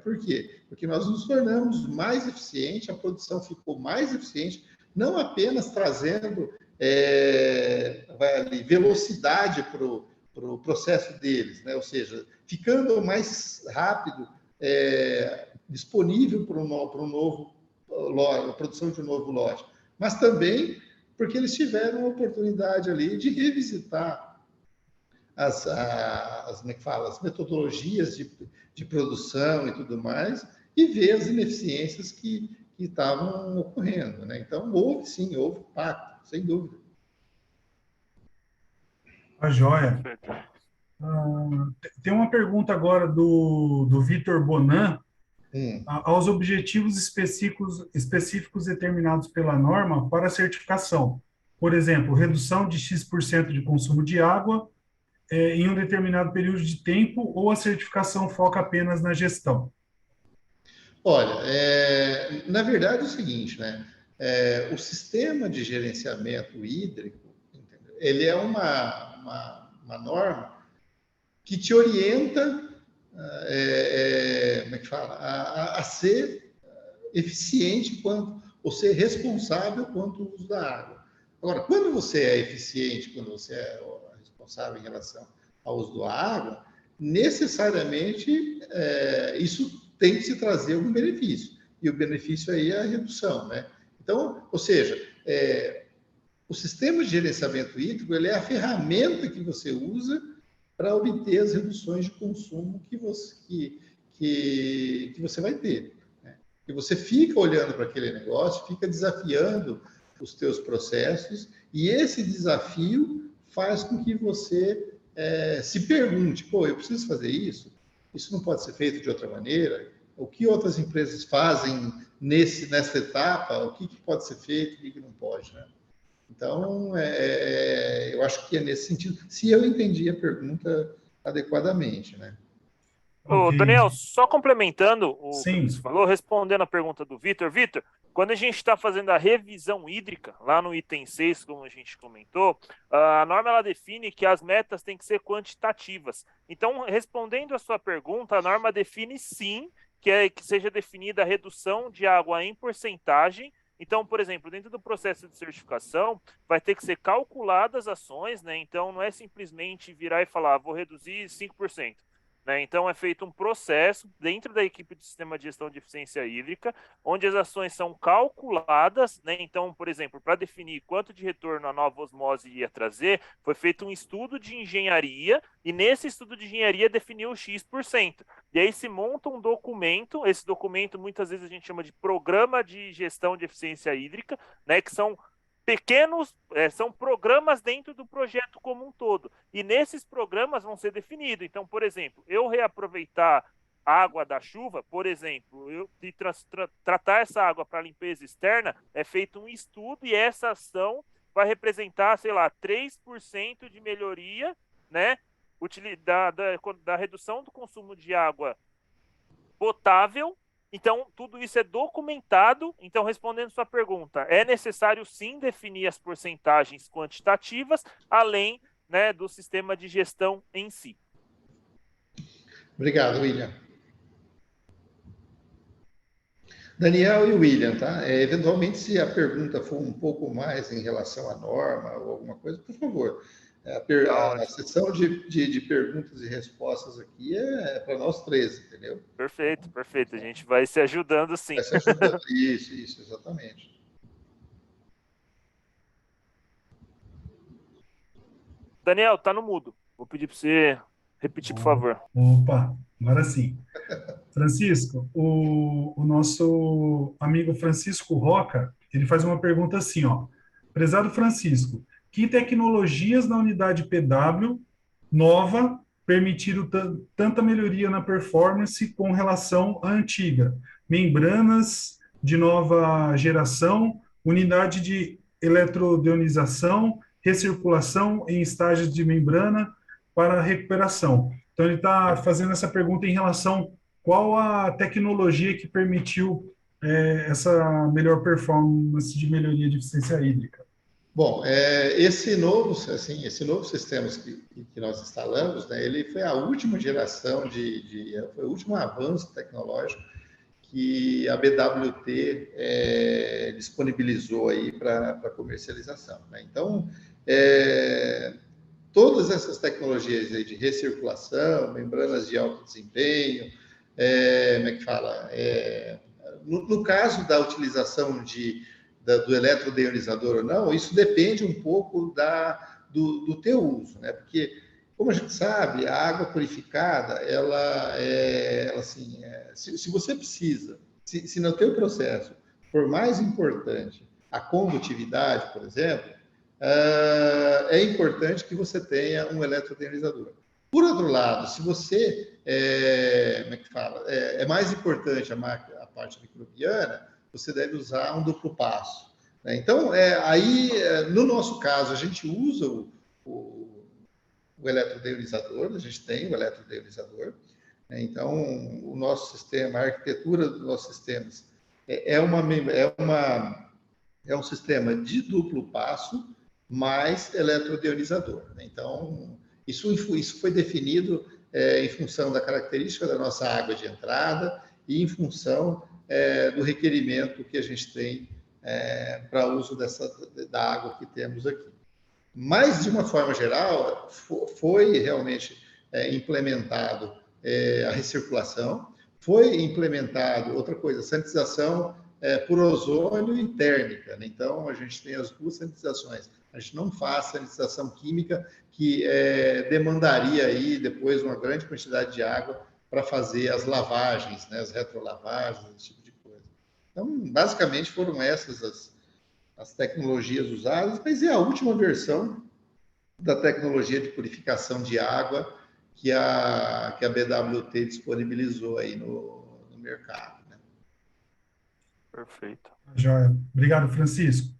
[SPEAKER 2] Por quê? Porque nós nos tornamos mais eficientes, a produção ficou mais eficiente, não apenas trazendo velocidade para o processo deles, né? Ou seja, ficando mais rápido, disponível para um novo lote, a produção de um novo lote, mas também porque eles tiveram a oportunidade ali de revisitar como é que fala, as metodologias de produção e tudo mais, e ver as ineficiências que estavam ocorrendo, né? Então, houve pacto, sem dúvida.
[SPEAKER 3] A joia. Tem uma pergunta agora do Vitor Bonan. Aos objetivos específicos determinados pela norma para a certificação. Por exemplo, redução de X% de consumo de água em um determinado período de tempo, ou a certificação foca apenas na gestão?
[SPEAKER 2] Olha, na verdade é o seguinte, né? O sistema de gerenciamento hídrico, entendeu? Ele é uma norma que te orienta, como é que fala, a ser eficiente ou ser responsável quanto ao uso da água. Agora, quando você é eficiente, quando você é responsável em relação ao uso da água, necessariamente isso tem que se trazer algum benefício. E o benefício aí é a redução, né? Então, ou seja, o sistema de gerenciamento hídrico, ele é a ferramenta que você usa para obter as reduções de consumo que você vai ter, né? E você fica olhando para aquele negócio, fica desafiando os teus processos, e esse desafio faz com que você se pergunte, eu preciso fazer isso? Isso não pode ser feito de outra maneira? O que outras empresas fazem nessa etapa? O que pode ser feito e o que não pode, né? Então, eu acho que é nesse sentido, se eu entendi a pergunta adequadamente, né?
[SPEAKER 4] Ô, Daniel, só complementando o que você falou, respondendo a pergunta do Vitor. Vitor, quando a gente está fazendo a revisão hídrica, lá no item 6, como a gente comentou, a norma ela define que as metas têm que ser quantitativas. Então, respondendo a sua pergunta, a norma define sim que seja definida a redução de água em porcentagem. Então, por exemplo, dentro do processo de certificação, vai ter que ser calculadas ações, né? Então, não é simplesmente virar e falar, vou reduzir 5%. Né? Então, é feito um processo dentro da equipe de sistema de gestão de eficiência hídrica, onde as ações são calculadas, né? Então, por exemplo, para definir quanto de retorno a nova osmose ia trazer, foi feito um estudo de engenharia, e nesse estudo de engenharia definiu o X%. E aí se monta um documento, esse documento muitas vezes a gente chama de programa de gestão de eficiência hídrica, né? Que são pequenos, são programas dentro do projeto como um todo. E nesses programas vão ser definidos. Então, por exemplo, eu reaproveitar a água da chuva, por exemplo, tratar essa água para limpeza externa, é feito um estudo e essa ação vai representar, sei lá, 3% de melhoria, né, da redução do consumo de água potável. Então, tudo isso é documentado. Então, respondendo sua pergunta, é necessário sim definir as porcentagens quantitativas, além, né, do sistema de gestão em si.
[SPEAKER 2] Obrigado, William. Daniel e William, tá? Eventualmente, se a pergunta for um pouco mais em relação à norma ou alguma coisa, por favor. A sessão de perguntas e respostas aqui é para nós três, entendeu?
[SPEAKER 4] Perfeito, perfeito. A gente vai se ajudando sim.
[SPEAKER 2] Vai se ajudando. Isso, exatamente.
[SPEAKER 4] Daniel, tá no mudo. Vou pedir para você repetir, por favor.
[SPEAKER 3] Opa, agora sim. Francisco, o nosso amigo Francisco Roca, ele faz uma pergunta assim, ó. Prezado Francisco, que tecnologias na unidade PW nova permitiram tanta melhoria na performance com relação à antiga? Membranas de nova geração, unidade de eletrodionização, recirculação em estágios de membrana para recuperação. Então, ele está fazendo essa pergunta em relação qual a tecnologia que permitiu essa melhor performance de melhoria de eficiência hídrica.
[SPEAKER 2] Bom, esse novo sistema que nós instalamos, né, ele foi a última geração foi o último avanço tecnológico que a BWT disponibilizou aí para comercialização, né? Então, todas essas tecnologias aí de recirculação, membranas de alto desempenho, como é que fala? No caso da utilização do eletrodeionizador ou não, isso depende um pouco do teu uso, né? Porque, Como a gente sabe, a água purificada, se você precisa, se no teu processo for mais importante a condutividade, por exemplo, é importante que você tenha um eletrodenizador. Por outro lado, se você, é mais importante a parte microbiana, você deve usar um duplo passo, né? Então, no nosso caso, a gente usa o eletrodenizador, a gente tem o eletrodenizador, né? Então, o nosso sistema, a arquitetura dos nossos sistemas é um sistema de duplo passo mais eletrodenizador, né? Então, isso foi definido em função da característica da nossa água de entrada e em função do requerimento que a gente tem para uso da água que temos aqui. Mas, de uma forma geral, foi realmente implementado a recirculação, foi implementado, outra coisa, sanitização por ozônio e térmica, né? Então, a gente tem as duas sanitizações. A gente não faz sanitização química, que demandaria aí depois uma grande quantidade de água para fazer as lavagens, né? As retrolavagens, esse tipo de coisa. Então, basicamente, foram essas as tecnologias usadas, mas é a última versão da tecnologia de purificação de água que a BWT disponibilizou aí no mercado, né?
[SPEAKER 4] Perfeito.
[SPEAKER 3] Joia. Obrigado, Francisco.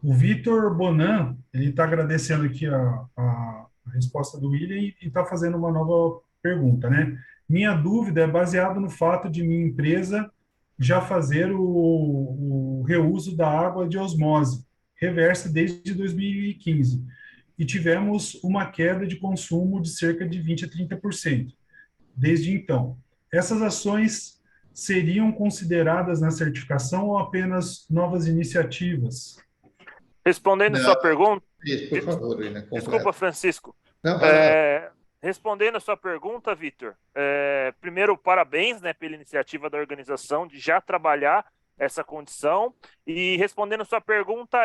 [SPEAKER 3] O Vitor Bonan, ele está agradecendo aqui a resposta do William e está fazendo uma nova pergunta, né? Minha dúvida é baseada no fato de minha empresa já fazer o reuso da água de osmose reversa desde 2015 e tivemos uma queda de consumo de cerca de 20 a 30% desde então. Essas ações seriam consideradas na certificação ou apenas novas iniciativas?
[SPEAKER 4] Respondendo sua pergunta...
[SPEAKER 2] Isso, por favor, né?
[SPEAKER 4] Desculpa, Francisco.
[SPEAKER 2] Não,
[SPEAKER 4] respondendo a sua pergunta, Vitor, primeiro, parabéns, né, pela iniciativa da organização de já trabalhar essa condição. E respondendo a sua pergunta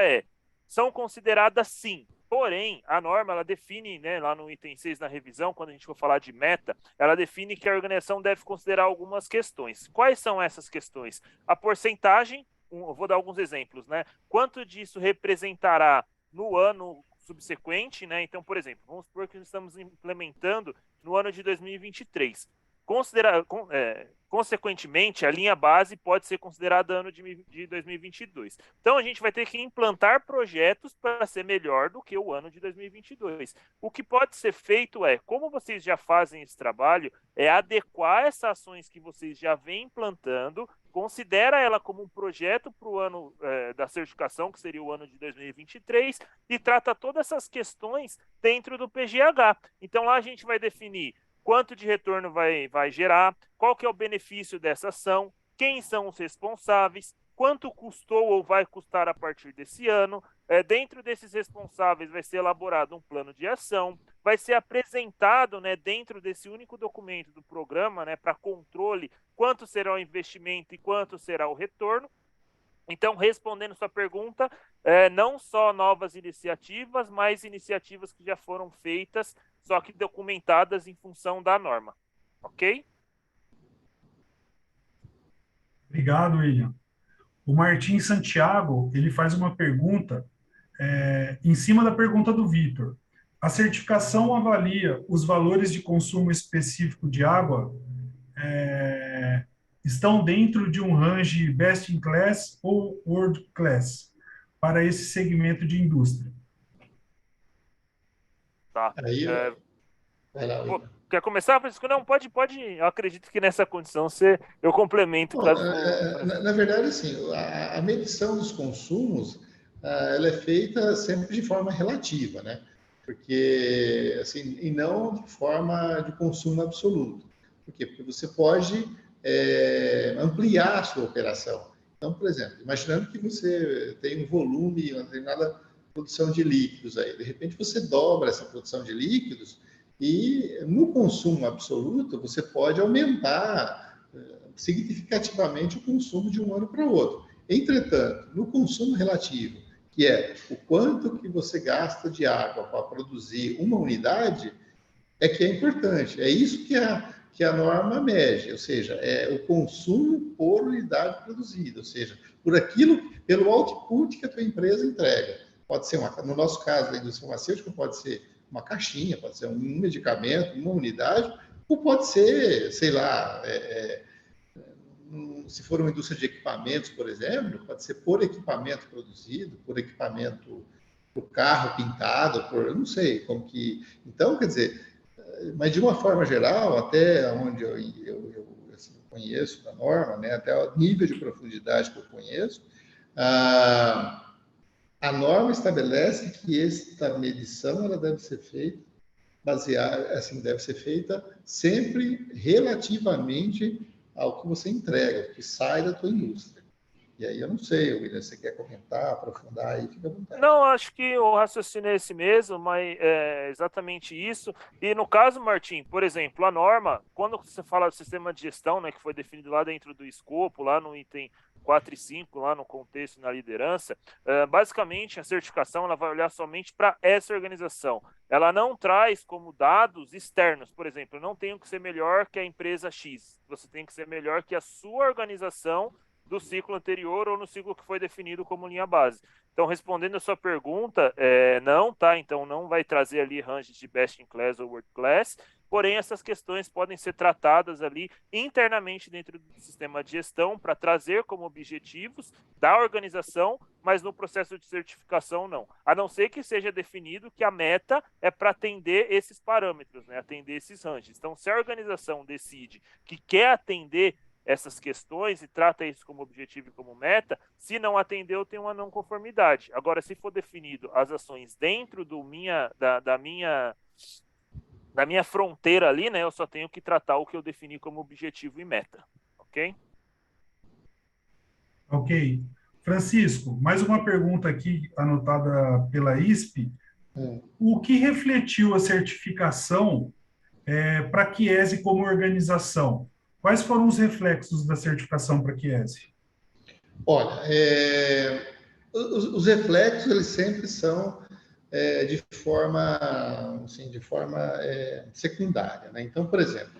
[SPEAKER 4] são consideradas sim. Porém, a norma, ela define, né, lá no item 6 na revisão, quando a gente for falar de meta, ela define que a organização deve considerar algumas questões. Quais são essas questões? A porcentagem, eu vou dar alguns exemplos, né? Quanto disso representará no ano subsequente, né? Então, por exemplo, vamos supor que estamos implementando no ano de 2023. Consequentemente, a linha base pode ser considerada ano de 2022. Então, a gente vai ter que implantar projetos para ser melhor do que o ano de 2022. O que pode ser feito como vocês já fazem esse trabalho, adequar essas ações que vocês já vêm implantando, considera ela como um projeto para o ano da certificação, que seria o ano de 2023, e trata todas essas questões dentro do PGH. Então, lá a gente vai definir quanto de retorno vai gerar, qual que é o benefício dessa ação, quem são os responsáveis, quanto custou ou vai custar a partir desse ano. Dentro desses responsáveis vai ser elaborado um plano de ação, vai ser apresentado, né, dentro desse único documento do programa, né, para controle, quanto será o investimento e quanto será o retorno. Então, respondendo sua pergunta, não só novas iniciativas, mas iniciativas que já foram feitas, só que documentadas em função da norma. Ok?
[SPEAKER 3] Obrigado, William. O Martim Santiago, ele faz uma pergunta em cima da pergunta do Vitor. A certificação avalia os valores de consumo específico de água estão dentro de um range best in class ou world class para esse segmento de indústria?
[SPEAKER 4] Tá.
[SPEAKER 2] Vai lá,
[SPEAKER 4] quer começar, Francisco? Não, pode. Eu acredito que nessa condição eu complemento.
[SPEAKER 2] Bom, na verdade, assim, a medição dos consumos ela é feita sempre de forma relativa, né? Porque, assim, e não de forma de consumo absoluto. Por quê? Porque você pode ampliar a sua operação. Então, por exemplo, imaginando que você tem um volume, uma determinada produção de líquidos aí, de repente você dobra essa produção de líquidos e no consumo absoluto você pode aumentar significativamente o consumo de um ano para o outro. Entretanto, no consumo relativo, que é o quanto que você gasta de água para produzir uma unidade, é que é importante. É isso que a norma mede, ou seja, é o consumo por unidade produzida, ou seja, por aquilo, pelo output que a tua empresa entrega. Pode ser, no nosso caso, da indústria farmacêutica, pode ser uma caixinha, pode ser um medicamento, uma unidade, ou pode ser, sei lá, se for uma indústria de equipamentos, por exemplo, pode ser por equipamento produzido, por equipamento, por carro pintado, eu não sei como que... Então, quer dizer, mas de uma forma geral, até onde eu assim, conheço da norma, né, até o nível de profundidade que eu conheço, a norma estabelece que esta medição ela deve ser feita baseada, assim, deve ser feita sempre relativamente ao que você entrega, o que sai da tua indústria. E aí eu não sei, William, você quer comentar, aprofundar aí, fica à vontade.
[SPEAKER 4] Não, acho que o raciocínio é esse mesmo, mas é exatamente isso. E no caso, Martim, por exemplo, a norma, quando você fala do sistema de gestão, né, que foi definido lá dentro do escopo, lá no item 4 e 5, lá no contexto e na liderança, basicamente a certificação ela vai olhar somente para essa organização. Ela não traz como dados externos, por exemplo, eu não tenho que ser melhor que a empresa X, você tem que ser melhor que a sua organização do ciclo anterior ou no ciclo que foi definido como linha base. Então, respondendo a sua pergunta, não, tá? Então, não vai trazer ali ranges de best in class ou world class, porém, essas questões podem ser tratadas ali internamente dentro do sistema de gestão para trazer como objetivos da organização, mas no processo de certificação não. A não ser que seja definido que a meta é para atender esses parâmetros, né? Atender esses ranges. Então, se a organização decide que quer atender essas questões e trata isso como objetivo e como meta, se não atendeu, tem uma não conformidade. Agora, se for definido as ações dentro da minha fronteira ali, né, eu só tenho que tratar o que eu defini como objetivo e meta, ok?
[SPEAKER 3] Ok. Francisco, mais uma pergunta aqui anotada pela ISP. O que refletiu a certificação para a Chiesi como organização? Quais foram os reflexos da certificação para a Chiesi?
[SPEAKER 2] Olha, os reflexos eles sempre são de forma, assim, secundária, né? Então, por exemplo,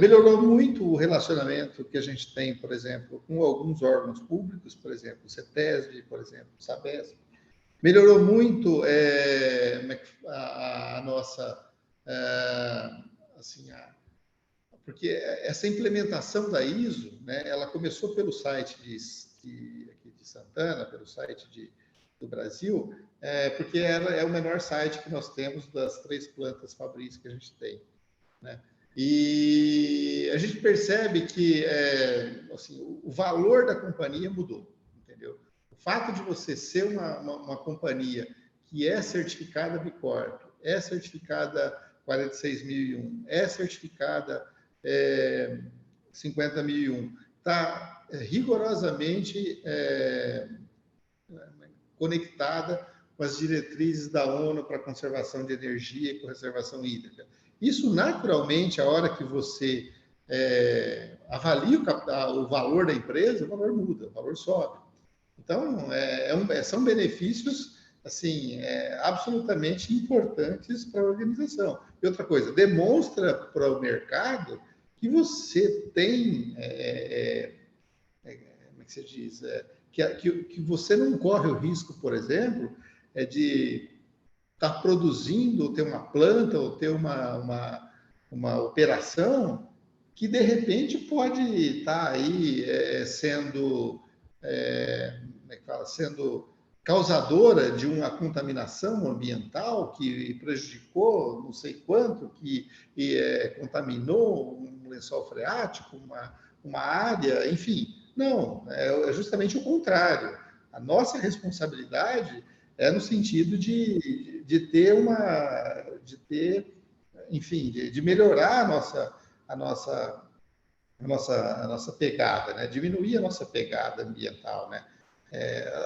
[SPEAKER 2] melhorou muito o relacionamento que a gente tem, por exemplo, com alguns órgãos públicos, por exemplo, o CETESB, por exemplo, o SABESP. Melhorou muito a nossa, assim, porque essa implementação da ISO, né, ela começou pelo site aqui de Santana, pelo site do Brasil, porque é o menor site que nós temos das 3 plantas fabris que a gente tem, né? E a gente percebe que assim, o valor da companhia mudou, entendeu? O fato de você ser uma companhia que é certificada B Corp, é certificada 46001, é certificada 50.001, está rigorosamente conectada com as diretrizes da ONU para a conservação de energia e conservação hídrica. Isso, naturalmente, a hora que você avalia o valor da empresa, o valor muda, o valor sobe. Então, são benefícios assim, absolutamente importantes para a organização. E outra coisa, demonstra para o mercado que você tem, como é que se diz, que você não corre o risco, por exemplo, de estar produzindo, ou ter uma planta, ou ter uma operação que, de repente, pode estar aí sendo causadora de uma contaminação ambiental que prejudicou não sei quanto, que contaminou um lençol freático, uma área, enfim. Não, é justamente o contrário. A nossa responsabilidade é no sentido de melhorar a nossa pegada, né? Diminuir a nossa pegada ambiental, né?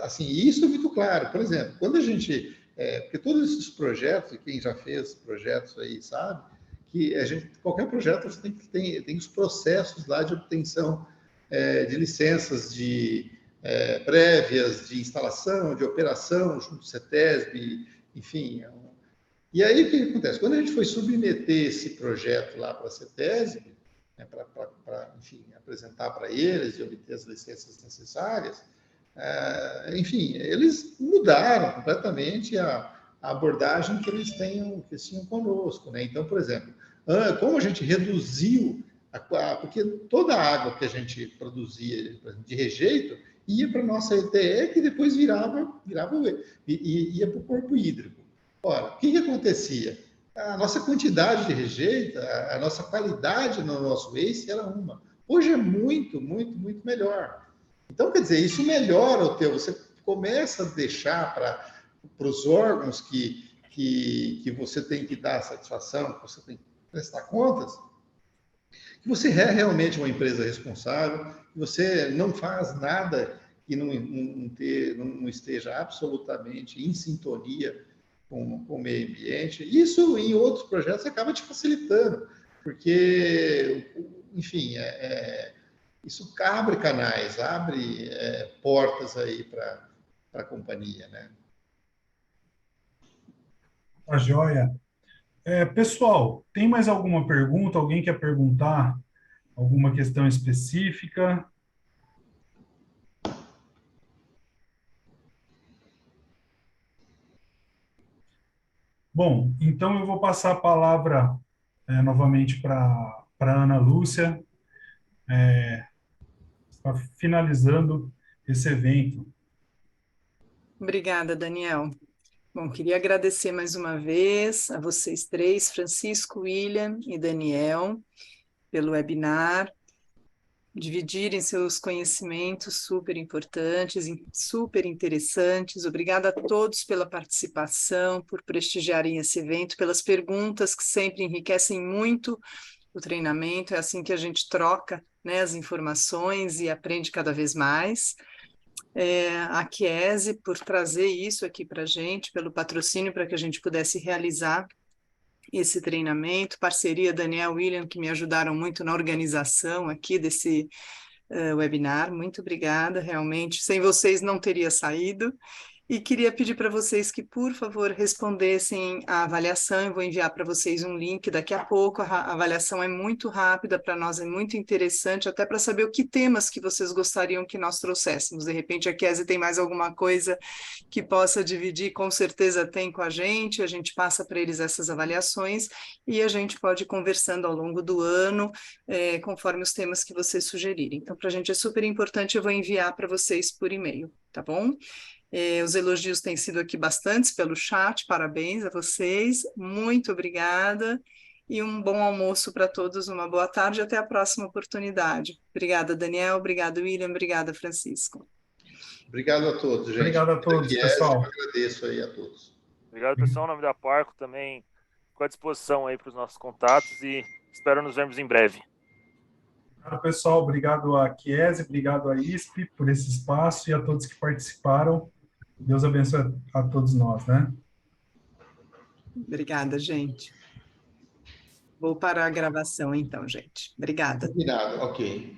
[SPEAKER 2] Assim, isso é muito claro. Por exemplo, quando a gente... porque todos esses projetos, quem já fez projetos aí sabe, que qualquer projeto você tem os processos lá de obtenção de licenças prévias de instalação, de operação, junto ao CETESB, enfim. E aí, o que acontece? Quando a gente foi submeter esse projeto lá para a CETESB, né, para, enfim, apresentar para eles e obter as licenças necessárias, enfim, eles mudaram completamente a abordagem que eles tinham conosco, né? Então, por exemplo, como a gente reduziu, porque toda a água que a gente produzia de rejeito ia para a nossa ETE, que depois ia para o corpo hídrico. Ora, o que acontecia? A nossa quantidade de rejeito, a nossa qualidade no nosso waste era uma. Hoje é muito, muito, muito melhor. Então, quer dizer, isso melhora o teu... Você começa a deixar para os órgãos que você tem que dar satisfação, que você tem que prestar contas, que você é realmente uma empresa responsável, que você não faz nada que não esteja absolutamente em sintonia com o meio ambiente. Isso, em outros projetos, acaba te facilitando, porque, enfim, isso abre canais, abre portas aí para a companhia, né?
[SPEAKER 3] Tá joia. Pessoal, tem mais alguma pergunta? Alguém quer perguntar alguma questão específica? Bom, então eu vou passar a palavra novamente para Ana Lúcia, finalizando esse evento.
[SPEAKER 1] Obrigada, Daniel. Bom, queria agradecer mais uma vez a vocês três, Francisco, William e Daniel, pelo webinar, dividirem seus conhecimentos super importantes, super interessantes. Obrigada a todos pela participação, por prestigiarem esse evento, pelas perguntas que sempre enriquecem muito o treinamento. É assim que a gente troca, né, as informações e aprende cada vez mais. A Chiesi por trazer isso aqui para a gente, pelo patrocínio para que a gente pudesse realizar esse treinamento, parceria Daniel e William, que me ajudaram muito na organização aqui desse webinar. Muito obrigada, realmente. Sem vocês não teria saído. E queria pedir para vocês que, por favor, respondessem a avaliação. Eu vou enviar para vocês um link daqui a pouco. A avaliação é muito rápida, para nós é muito interessante, até para saber o que temas que vocês gostariam que nós trouxéssemos. De repente, a Chiesi tem mais alguma coisa que possa dividir, com certeza tem com a gente passa para eles essas avaliações e a gente pode ir conversando ao longo do ano, conforme os temas que vocês sugerirem. Então, para a gente é super importante, eu vou enviar para vocês por e-mail, tá bom? Os elogios têm sido aqui bastantes pelo chat, parabéns a vocês, muito obrigada e um bom almoço para todos, uma boa tarde e até a próxima oportunidade. Obrigada, Daniel, obrigado, William, obrigada, Francisco.
[SPEAKER 2] Obrigado a todos, gente.
[SPEAKER 3] Obrigado a todos, pessoal.
[SPEAKER 2] Eu agradeço aí a todos.
[SPEAKER 4] Obrigado, pessoal. Em nome da Parco também fico à disposição aí para os nossos contatos e espero nos vermos em breve.
[SPEAKER 3] Obrigado, pessoal. Obrigado a Chiesi, obrigado a ISP por esse espaço e a todos que participaram. Deus abençoe a todos nós, né?
[SPEAKER 1] Obrigada, gente. Vou parar a gravação então, gente. Obrigada.
[SPEAKER 2] Combinado, ok.